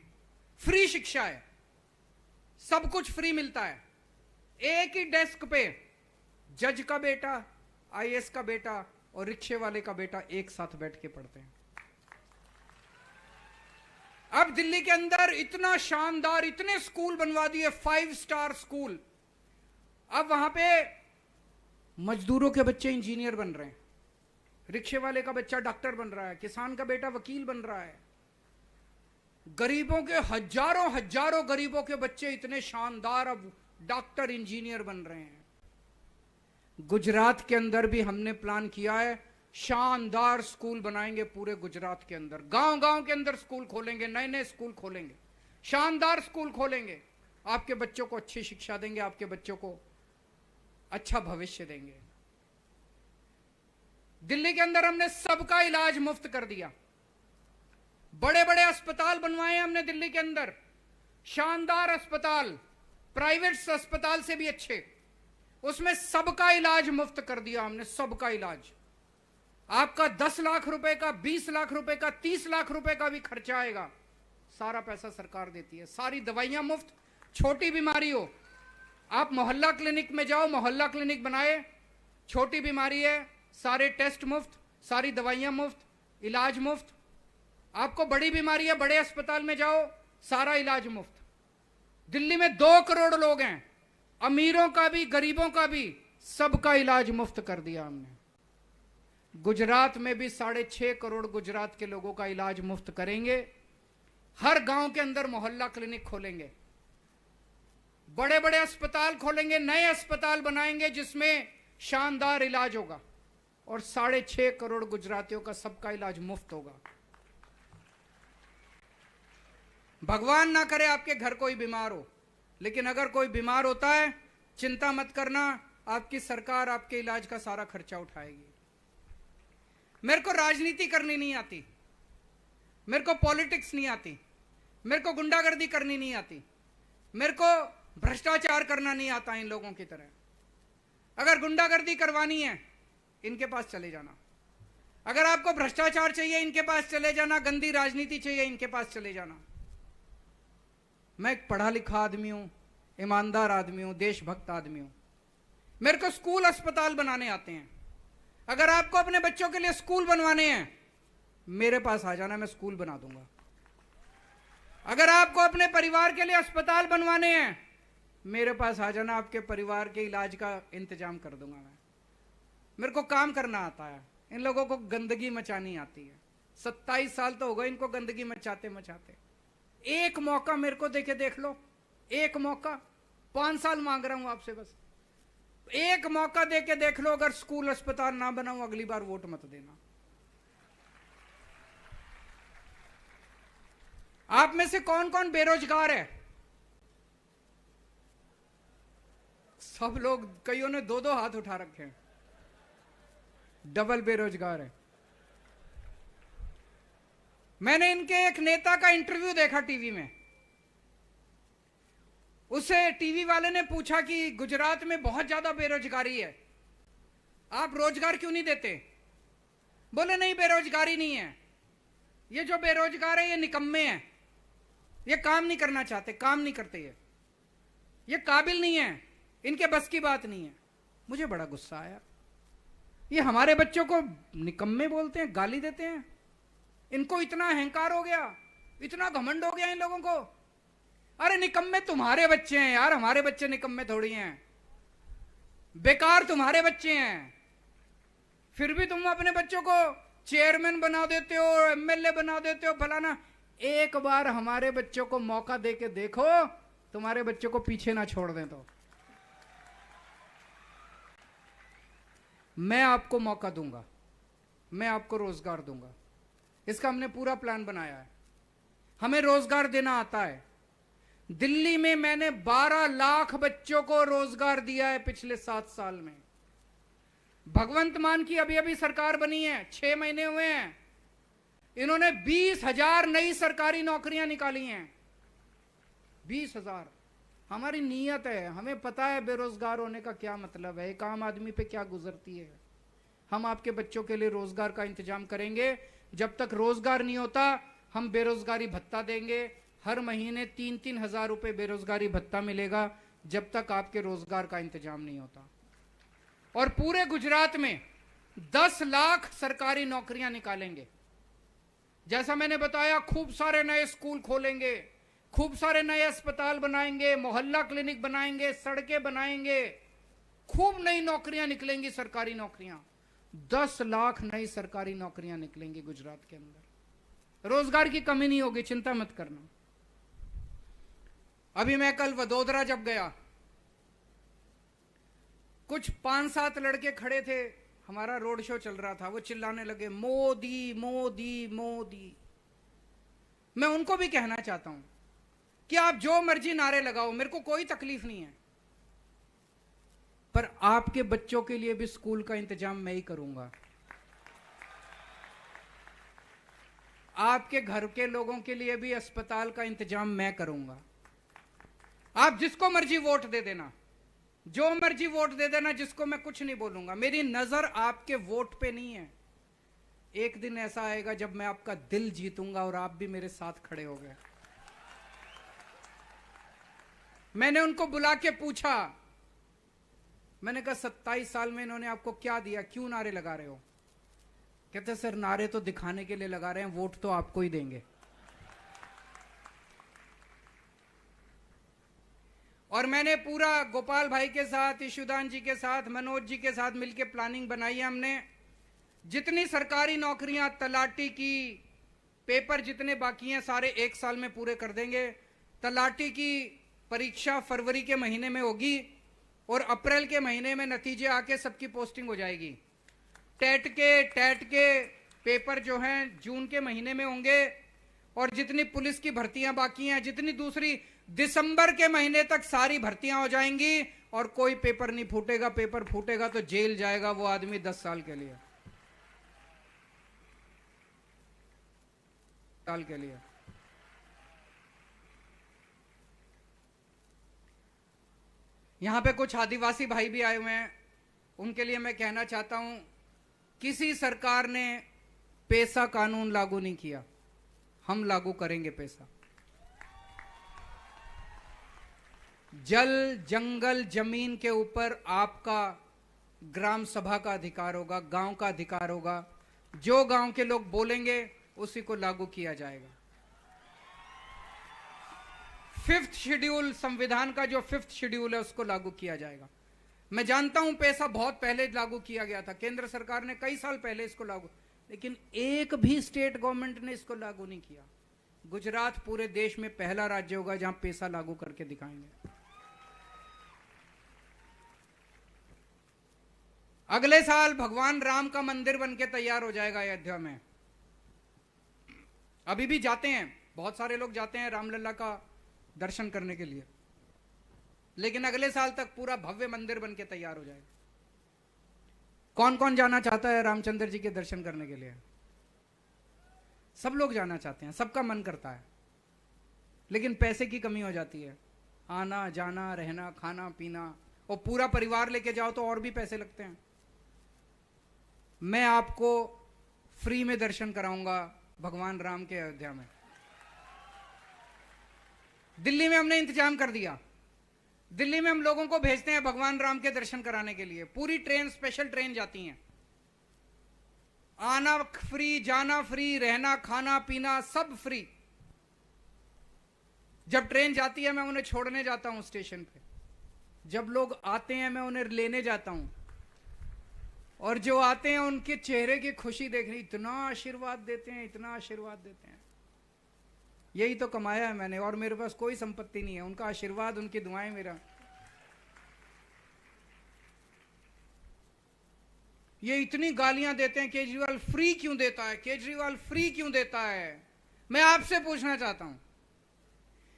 फ्री शिक्षा है, सब कुछ फ्री मिलता है। एक ही डेस्क पे जज का बेटा, आईएएस का बेटा और रिक्शे वाले का बेटा एक साथ बैठ के पढ़ते हैं। अब दिल्ली के अंदर इतना शानदार, इतने स्कूल बनवा दिए, 5 स्टार स्कूल। अब वहां पे मजदूरों के बच्चे इंजीनियर बन रहे हैं, रिक्शे वाले का बच्चा डॉक्टर बन रहा है, किसान का बेटा वकील बन रहा है। गरीबों के हजारों हजारों गरीबों के बच्चे इतने शानदार अब डॉक्टर इंजीनियर बन रहे हैं। गुजरात के अंदर भी हमने प्लान किया है, शानदार स्कूल बनाएंगे पूरे गुजरात के अंदर। गांव गांव के अंदर स्कूल खोलेंगे, नए नए स्कूल खोलेंगे, शानदार स्कूल खोलेंगे। आपके बच्चों को अच्छी शिक्षा देंगे, आपके बच्चों को अच्छा भविष्य देंगे। दिल्ली के अंदर हमने सबका इलाज मुफ्त कर दिया। बड़े बड़े अस्पताल बनवाए हमने दिल्ली के अंदर, शानदार अस्पताल, प्राइवेट अस्पताल से भी अच्छे। उसमें सबका इलाज मुफ्त कर दिया हमने, सबका इलाज। आपका 10 लाख रुपए का, 20 लाख रुपए का, 30 लाख रुपए का भी खर्चा आएगा, सारा पैसा सरकार देती है। सारी दवाइयां मुफ्त। छोटी बीमारी हो, आप मोहल्ला क्लिनिक में जाओ, मोहल्ला क्लिनिक बनाए, छोटी बीमारी है, सारे टेस्ट मुफ्त, सारी दवाइयां मुफ्त, इलाज मुफ्त। आपको बड़ी बीमारी है, बड़े अस्पताल में जाओ, सारा इलाज मुफ्त। दिल्ली में 2 करोड़ लोग हैं, अमीरों का भी गरीबों का भी, सबका इलाज मुफ्त कर दिया हमने। गुजरात में भी 6.5 करोड़ गुजरात के लोगों का इलाज मुफ्त करेंगे। हर गांव के अंदर मोहल्ला क्लिनिक खोलेंगे, बड़े बड़े अस्पताल खोलेंगे, नए अस्पताल बनाएंगे जिसमें शानदार इलाज होगा, और 6.5 करोड़ गुजरातियों का सबका इलाज मुफ्त होगा। भगवान ना करे आपके घर कोई बीमार हो, लेकिन अगर कोई बीमार होता है, चिंता मत करना, आपकी सरकार आपके इलाज का सारा खर्चा उठाएगी। मेरे को राजनीति करनी नहीं आती, मेरे को पॉलिटिक्स नहीं आती, मेरे को गुंडागर्दी करनी नहीं आती, मेरे को भ्रष्टाचार करना नहीं आता इन लोगों की तरह। अगर गुंडागर्दी करवानी है, इनके पास चले जाना। अगर आपको भ्रष्टाचार चाहिए, इनके पास चले जाना। गंदी राजनीति चाहिए, इनके पास चले जाना। मैं एक पढ़ा लिखा आदमी हूं, ईमानदार आदमी हूं, देशभक्त आदमी हूं। मेरे को स्कूल अस्पताल बनाने आते हैं। अगर आपको अपने बच्चों के लिए स्कूल बनवाने हैं, मेरे पास आ जाना, मैं स्कूल बना दूंगा। अगर आपको अपने परिवार के लिए अस्पताल बनवाने हैं, मेरे पास आ जाना, आपके परिवार के इलाज का इंतजाम कर दूंगा मैं। मेरे को काम करना आता है, इन लोगों को गंदगी मचानी आती है। 27 साल तो हो गए इनको गंदगी मचाते मचाते। एक मौका मेरे को देके देख लो, एक मौका। 5 साल मांग रहा हूं आपसे, बस एक मौका देके देख लो। अगर स्कूल अस्पताल ना बनाऊं, अगली बार वोट मत देना। आप में से कौन कौन बेरोजगार है? सब लोग, कईयों ने 2-2 हाथ उठा रखे हैं। डबल बेरोजगार है। मैंने इनके एक नेता का इंटरव्यू देखा टीवी में। उसे टीवी वाले ने पूछा कि गुजरात में बहुत ज्यादा बेरोजगारी है, आप रोजगार क्यों नहीं देते? बोले नहीं, बेरोजगारी नहीं है, ये जो बेरोजगार है ये निकम्मे हैं, ये काम नहीं करना चाहते, काम नहीं करते, ये काबिल नहीं है, इनके बस की बात नहीं है। मुझे बड़ा गुस्सा आया। ये हमारे बच्चों को निकम्मे बोलते हैं, गाली देते हैं। इनको इतना अहंकार हो गया, इतना घमंड हो गया इन लोगों को। अरे निकम्मे तुम्हारे बच्चे हैं यार, हमारे बच्चे निकम्मे थोड़ी हैं। बेकार तुम्हारे बच्चे हैं, फिर भी तुम अपने बच्चों को चेयरमैन बना देते हो, एमएलए बना देते हो, फलाना। एक बार हमारे बच्चों को मौका दे के देखो, तुम्हारे बच्चों को पीछे ना छोड़ दें। तो मैं आपको मौका दूंगा, मैं आपको रोजगार दूंगा। इसका हमने पूरा प्लान बनाया है। हमें रोजगार देना आता है। दिल्ली में मैंने 12 लाख बच्चों को रोजगार दिया है पिछले 7 साल में। भगवंत मान की अभी अभी सरकार बनी है, 6 महीने हुए हैं, इन्होंने 20,000 नई सरकारी नौकरियां निकाली हैं। 20,000। हमारी नीयत है, हमें पता है बेरोजगार होने का क्या मतलब है, एक आम आदमी पे क्या गुजरती है। हम आपके बच्चों के लिए रोजगार का इंतजाम करेंगे। जब तक रोजगार नहीं होता, हम बेरोजगारी भत्ता देंगे। हर महीने 3-3 हजार रुपए बेरोजगारी भत्ता मिलेगा, जब तक आपके रोजगार का इंतजाम नहीं होता। और पूरे गुजरात में 10 लाख सरकारी नौकरियां निकालेंगे। जैसा मैंने बताया, खूब सारे नए स्कूल खोलेंगे, खूब सारे नए अस्पताल बनाएंगे, मोहल्ला क्लिनिक बनाएंगे, सड़कें बनाएंगे, खूब नई नौकरियां निकलेंगी, सरकारी नौकरियां। 10 लाख नई सरकारी नौकरियां निकलेंगी गुजरात के अंदर। रोजगार की कमी नहीं होगी, चिंता मत करना। अभी मैं कल वडोदरा जब गया, कुछ 5-7 लड़के खड़े थे, हमारा रोड शो चल रहा था, वो चिल्लाने लगे मोदी मोदी मोदी। मैं उनको भी कहना चाहता हूं कि आप जो मर्जी नारे लगाओ, मेरे को कोई तकलीफ नहीं है, पर आपके बच्चों के लिए भी स्कूल का इंतजाम मैं ही करूंगा। आपके घर के लोगों के लिए भी अस्पताल का इंतजाम मैं करूंगा। आप जिसको मर्जी वोट दे देना, जो मर्जी वोट दे देना, जिसको मैं कुछ नहीं बोलूंगा। मेरी नजर आपके वोट पे नहीं है। एक दिन ऐसा आएगा जब मैं आपका दिल जीतूंगा और आप भी मेरे साथ खड़े हो गए। मैंने उनको बुला के पूछा, मैंने कहा 27 साल में इन्होंने आपको क्या दिया, क्यों नारे लगा रहे हो? कहते सर नारे तो दिखाने के लिए लगा रहे हैं, वोट तो आपको ही देंगे। और मैंने पूरा गोपाल भाई के साथ, ईशुदान जी के साथ, मनोज जी के साथ मिलकर प्लानिंग बनाई है हमने। जितनी सरकारी नौकरियां, तलाटी की, पेपर जितने बाकी हैं सारे 1 साल में पूरे कर देंगे। तलाटी की परीक्षा फरवरी के महीने में होगी और अप्रैल के महीने में नतीजे आके सबकी पोस्टिंग हो जाएगी। टेट के पेपर जो हैं जून के महीने में होंगे। और जितनी पुलिस की भर्तियां बाकी हैं, जितनी दूसरी, दिसंबर के महीने तक सारी भर्तियां हो जाएंगी और कोई पेपर नहीं फूटेगा। पेपर फूटेगा तो जेल जाएगा वो आदमी 10 साल के लिए, साल के लिए। यहां पे कुछ आदिवासी भाई भी आए हुए हैं, उनके लिए मैं कहना चाहता हूं, किसी सरकार ने पैसा कानून लागू नहीं किया, हम लागू करेंगे पैसा। जल, जंगल, जमीन के ऊपर आपका ग्राम सभा का अधिकार होगा, गांव का अधिकार होगा। जो गांव के लोग बोलेंगे उसी को लागू किया जाएगा। 5th शेड्यूल, संविधान का जो 5th शेड्यूल है उसको लागू किया जाएगा। मैं जानता हूं पैसा बहुत पहले लागू किया गया था, केंद्र सरकार ने कई साल पहले इसको लागू, लेकिन एक भी स्टेट गवर्नमेंट ने इसको लागू नहीं किया। गुजरात पूरे देश में पहला राज्य होगा जहां पैसा लागू करके दिखाएंगे। अगले साल भगवान राम का मंदिर बनके तैयार हो जाएगा अयोध्या में। अभी भी जाते हैं, बहुत सारे लोग जाते हैं रामलला का दर्शन करने के लिए, लेकिन अगले साल तक पूरा भव्य मंदिर बनके तैयार हो जाएगा। कौन कौन जाना चाहता है रामचंद्र जी के दर्शन करने के लिए? सब लोग जाना चाहते हैं, सबका मन करता है, लेकिन पैसे की कमी हो जाती है। आना जाना, रहना, खाना पीना, और पूरा परिवार लेके जाओ तो और भी पैसे लगते हैं। मैं आपको फ्री में दर्शन कराऊंगा भगवान राम के अयोध्या में। दिल्ली में हमने इंतजाम कर दिया। दिल्ली में हम लोगों को भेजते हैं भगवान राम के दर्शन कराने के लिए, पूरी ट्रेन, स्पेशल ट्रेन जाती हैं, आना फ्री, जाना फ्री, रहना खाना पीना सब फ्री। जब ट्रेन जाती है मैं उन्हें छोड़ने जाता हूं स्टेशन पे, जब लोग आते हैं मैं उन्हें लेने जाता हूं, और जो आते हैं उनके चेहरे की खुशी देखनी, इतना आशीर्वाद देते हैं, इतना आशीर्वाद देते हैं। यही तो कमाया है मैंने, और मेरे पास कोई संपत्ति नहीं है, उनका आशीर्वाद, उनकी दुआएं मेरा। ये इतनी गालियां देते हैं, केजरीवाल फ्री क्यों देता है, केजरीवाल फ्री क्यों देता है। मैं आपसे पूछना चाहता हूं,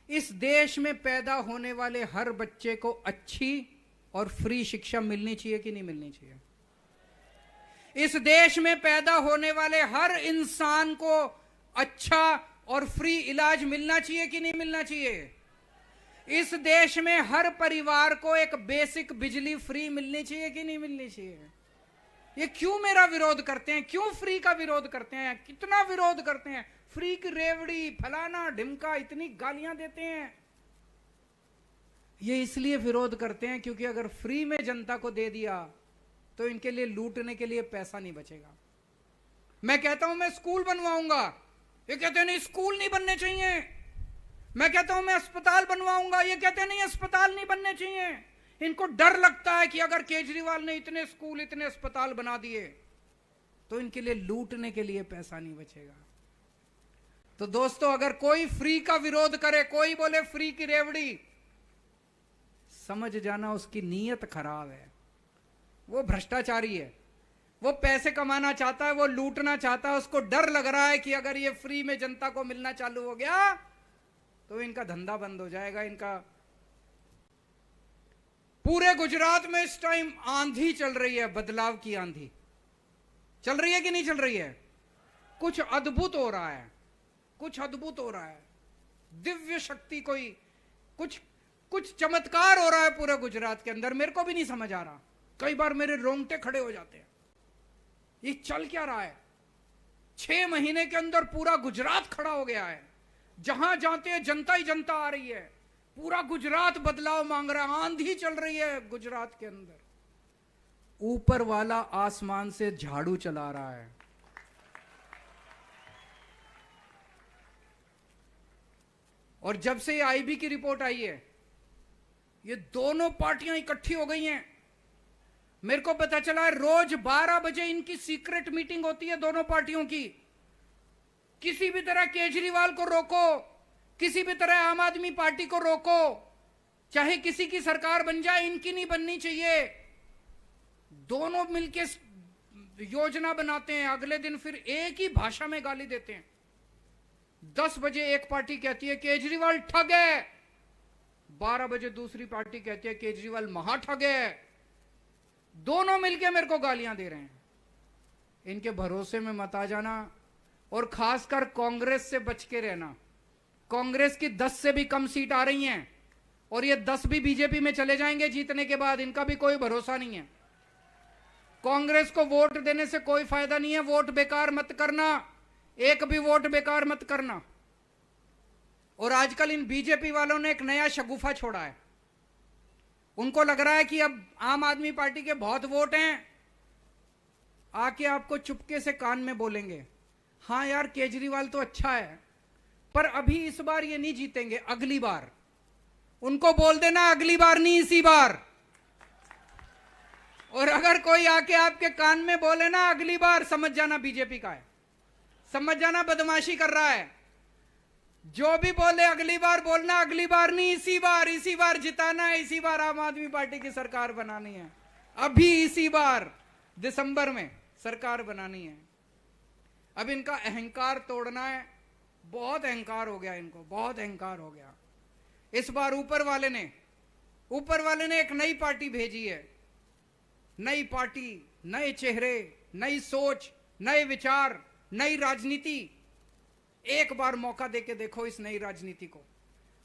इस देश में पैदा होने वाले हर बच्चे को अच्छी और फ्री शिक्षा मिलनी चाहिए कि नहीं मिलनी चाहिए? इस देश में पैदा होने वाले हर इंसान को अच्छा और फ्री इलाज मिलना चाहिए कि नहीं मिलना चाहिए? इस देश में हर परिवार को एक बेसिक बिजली फ्री मिलनी चाहिए कि नहीं मिलनी चाहिए? ये क्यों मेरा विरोध करते हैं, क्यों फ्री का विरोध करते हैं, कितना विरोध करते हैं? फ्री की रेवड़ी, फलाना ढिमका, इतनी गालियां देते हैं। ये इसलिए विरोध करते हैं क्योंकि अगर फ्री में जनता को दे दिया तो इनके लिए लूटने के लिए पैसा नहीं बचेगा। मैं कहता हूं मैं स्कूल बनवाऊंगा, ये कहते हैं नहीं स्कूल नहीं बनने चाहिए। मैं कहता हूं मैं अस्पताल बनवाऊंगा, ये कहते हैं नहीं अस्पताल नहीं बनने चाहिए। इनको डर लगता है कि अगर केजरीवाल ने इतने स्कूल, इतने अस्पताल बना दिए तो इनके लिए लूटने के लिए पैसा नहीं बचेगा। तो दोस्तों, अगर कोई फ्री का विरोध करे, कोई बोले फ्री की रेवड़ी, समझ जाना उसकी नीयत खराब है, वो भ्रष्टाचारी है, वो पैसे कमाना चाहता है, वो लूटना चाहता है। उसको डर लग रहा है कि अगर ये फ्री में जनता को मिलना चालू हो गया तो इनका धंधा बंद हो जाएगा। इनका पूरे गुजरात में इस टाइम आंधी चल रही है, बदलाव की आंधी चल रही है कि नहीं चल रही है? कुछ अद्भुत हो रहा है, कुछ अद्भुत हो रहा है। दिव्य शक्ति, कोई कुछ चमत्कार हो रहा है पूरे गुजरात के अंदर। मेरे को भी नहीं समझ आ रहा, कई बार मेरे रोंगटे खड़े हो जाते हैं। ये चल क्या रहा है? 6 महीने के अंदर पूरा गुजरात खड़ा हो गया है। जहां जाते हैं जनता ही जनता आ रही है, पूरा गुजरात बदलाव मांग रहा है। आंधी चल रही है गुजरात के अंदर, ऊपर वाला आसमान से झाड़ू चला रहा है। और जब से ये आईबी की रिपोर्ट आई है, ये दोनों पार्टियां इकट्ठी हो गई हैं। मेरे को पता चला है रोज 12 बजे इनकी सीक्रेट मीटिंग होती है दोनों पार्टियों की। किसी भी तरह केजरीवाल को रोको, किसी भी तरह आम आदमी पार्टी को रोको, चाहे किसी की सरकार बन जाए, इनकी नहीं बननी चाहिए। दोनों मिलके योजना बनाते हैं, अगले दिन फिर एक ही भाषा में गाली देते हैं। 10 बजे एक पार्टी कहती है केजरीवाल ठग है, 12 बजे दूसरी पार्टी कहती है केजरीवाल महा ठग है। दोनों मिलके मेरे को गालियां दे रहे हैं। इनके भरोसे में मत आ जाना, और खासकर कांग्रेस से बच के रहना। कांग्रेस की 10 से भी कम सीट आ रही हैं, और ये 10 भी बीजेपी में चले जाएंगे जीतने के बाद। इनका भी कोई भरोसा नहीं है। कांग्रेस को वोट देने से कोई फायदा नहीं है। वोट बेकार मत करना, एक भी वोट बेकार मत करना। और आजकल इन बीजेपी वालों ने एक नया शगुफा छोड़ा है। उनको लग रहा है कि अब आम आदमी पार्टी के बहुत वोट हैं, आके आपको चुपके से कान में बोलेंगे, हाँ यार केजरीवाल तो अच्छा है, पर अभी इस बार ये नहीं जीतेंगे, अगली बार। उनको बोल देना अगली बार नहीं, इसी बार। और अगर कोई आके आपके कान में बोले ना अगली बार, समझ जाना बीजेपी का है, समझ जाना बदमाशी कर रहा है। जो भी बोले अगली बार बोलना, अगली बार नहीं, इसी बार। इसी बार जिताना है, इसी बार आम आदमी पार्टी की सरकार बनानी है। अभी इसी बार दिसंबर में सरकार बनानी है। अब इनका अहंकार तोड़ना है। बहुत अहंकार हो गया इनको, बहुत अहंकार हो गया। इस बार ऊपर वाले ने एक नई पार्टी भेजी है। नई पार्टी, नए चेहरे, नई सोच, नए विचार, नई राजनीति। एक बार मौका देके देखो इस नई राजनीति को।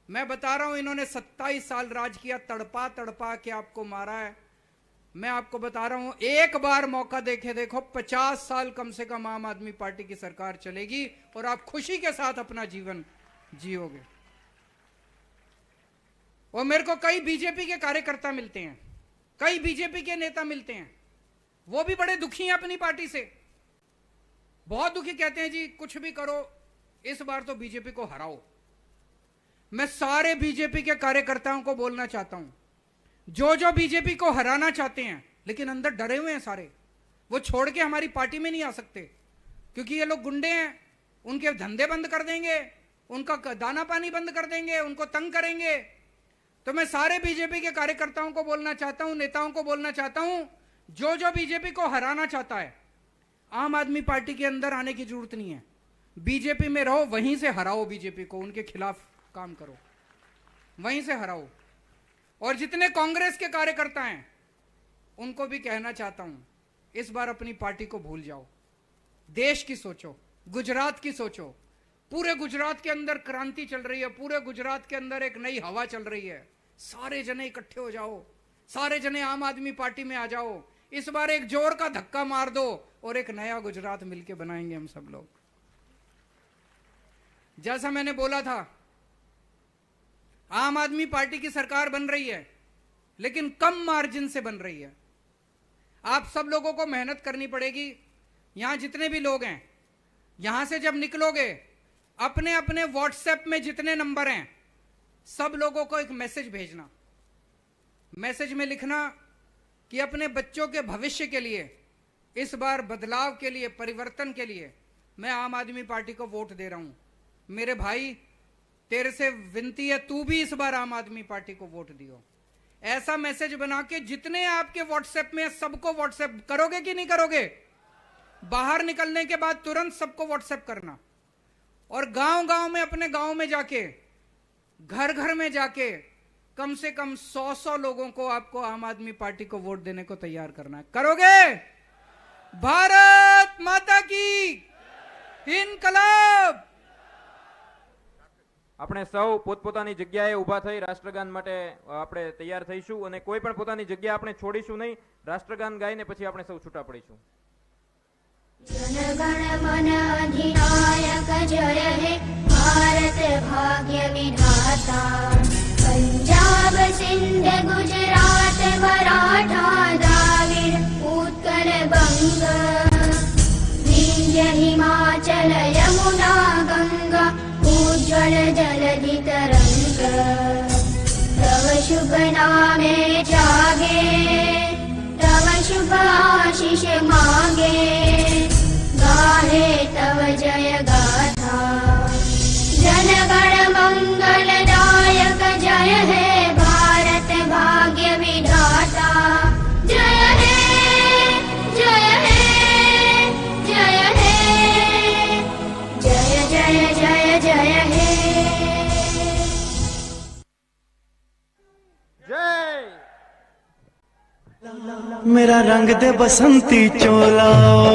मैं बता रहा हूं, इन्होंने 27 साल राज किया, तड़पा तड़पा के आपको मारा है। मैं आपको बता रहा हूं, एक बार मौका देके देखो, 50 साल कम से कम आम आदमी पार्टी की सरकार चलेगी और आप खुशी के साथ अपना जीवन जियोगे। और मेरे को कई बीजेपी के कार्यकर्ता मिलते हैं, कई बीजेपी के नेता मिलते हैं, वो भी बड़े दुखी हैं अपनी पार्टी से, बहुत दुखी, कहते हैं जी कुछ भी करो इस बार तो बीजेपी को हराओ। मैं सारे बीजेपी के कार्यकर्ताओं को बोलना चाहता हूं, जो जो बीजेपी को हराना चाहते हैं लेकिन अंदर डरे हुए हैं सारे, वो छोड़ के हमारी पार्टी में नहीं आ सकते, क्योंकि ये लोग गुंडे हैं, उनके धंधे बंद कर देंगे, उनका दाना पानी बंद कर देंगे, उनको तंग करेंगे। तो मैं सारे बीजेपी के कार्यकर्ताओं को बोलना चाहता हूं, नेताओं को बोलना चाहता हूं, जो जो बीजेपी को हराना चाहता है, आम आदमी पार्टी के अंदर आने की जरूरत नहीं है, बीजेपी में रहो, वहीं से हराओ बीजेपी को, उनके खिलाफ काम करो, वहीं से हराओ। और जितने कांग्रेस के कार्यकर्ता हैं उनको भी कहना चाहता हूं, इस बार अपनी पार्टी को भूल जाओ, देश की सोचो, गुजरात की सोचो। पूरे गुजरात के अंदर क्रांति चल रही है, पूरे गुजरात के अंदर एक नई हवा चल रही है, सारे जने इकट्ठे हो जाओ, सारे जने आम आदमी पार्टी में आ जाओ, इस बार एक जोर का धक्का मार दो और एक नया गुजरात मिलके बनाएंगे हम सब लोग। जैसा मैंने बोला था, आम आदमी पार्टी की सरकार बन रही है लेकिन कम मार्जिन से बन रही है। आप सब लोगों को मेहनत करनी पड़ेगी। यहां जितने भी लोग हैं, यहां से जब निकलोगे, अपने अपने व्हाट्सएप में जितने नंबर हैं सब लोगों को एक मैसेज भेजना। मैसेज में लिखना कि अपने बच्चों के भविष्य के लिए, इस बार बदलाव के लिए, परिवर्तन के लिए मैं आम आदमी पार्टी को वोट दे रहा हूं। मेरे भाई, तेरे से विनती है, तू भी इस बार आम आदमी पार्टी को वोट दियो। ऐसा मैसेज बना के जितने आपके व्हाट्सएप में सबको व्हाट्सएप करोगे कि नहीं करोगे? बाहर निकलने के बाद तुरंत सबको व्हाट्सएप करना, और गांव गांव में, अपने गांव में जाके, घर घर में जाके कम से कम 100 लोगों को आपको आम आदमी पार्टी को वोट देने को तैयार करना है। करोगे? भारत माता की इनकलाब। આપણે સૌ પોતપોતાની જગ્યાએ ઊભા થઈ રાષ્ટ્રગાન માટે આપણે તૈયાર થઈશું અને કોઈ પણ પોતાની જગ્યા આપણે છોડીશું નહીં। રાષ્ટ્રગાન ગાઈને પછી આપણે સૌ છૂટા પડીશું। जनगण मन अधिनायक जय हे भारत भाग्य विधाता। पंजाब सिंध गुजरात मराठा द्राविड़ उत्कल बंग विंध्य हिमाचल यमुना गंगा उज्ज्वल जलधि तरंग। तव शुभ नामे जागे तव शुभ आशीष मांगे गाहे तव जय गाथा। जनगण मंगलदायक जय हे भारत भाग्य विधाता। जय हे जय हे जय हे जय जय जय जय हे। जय। मेरा रंग दे बसंती चोला।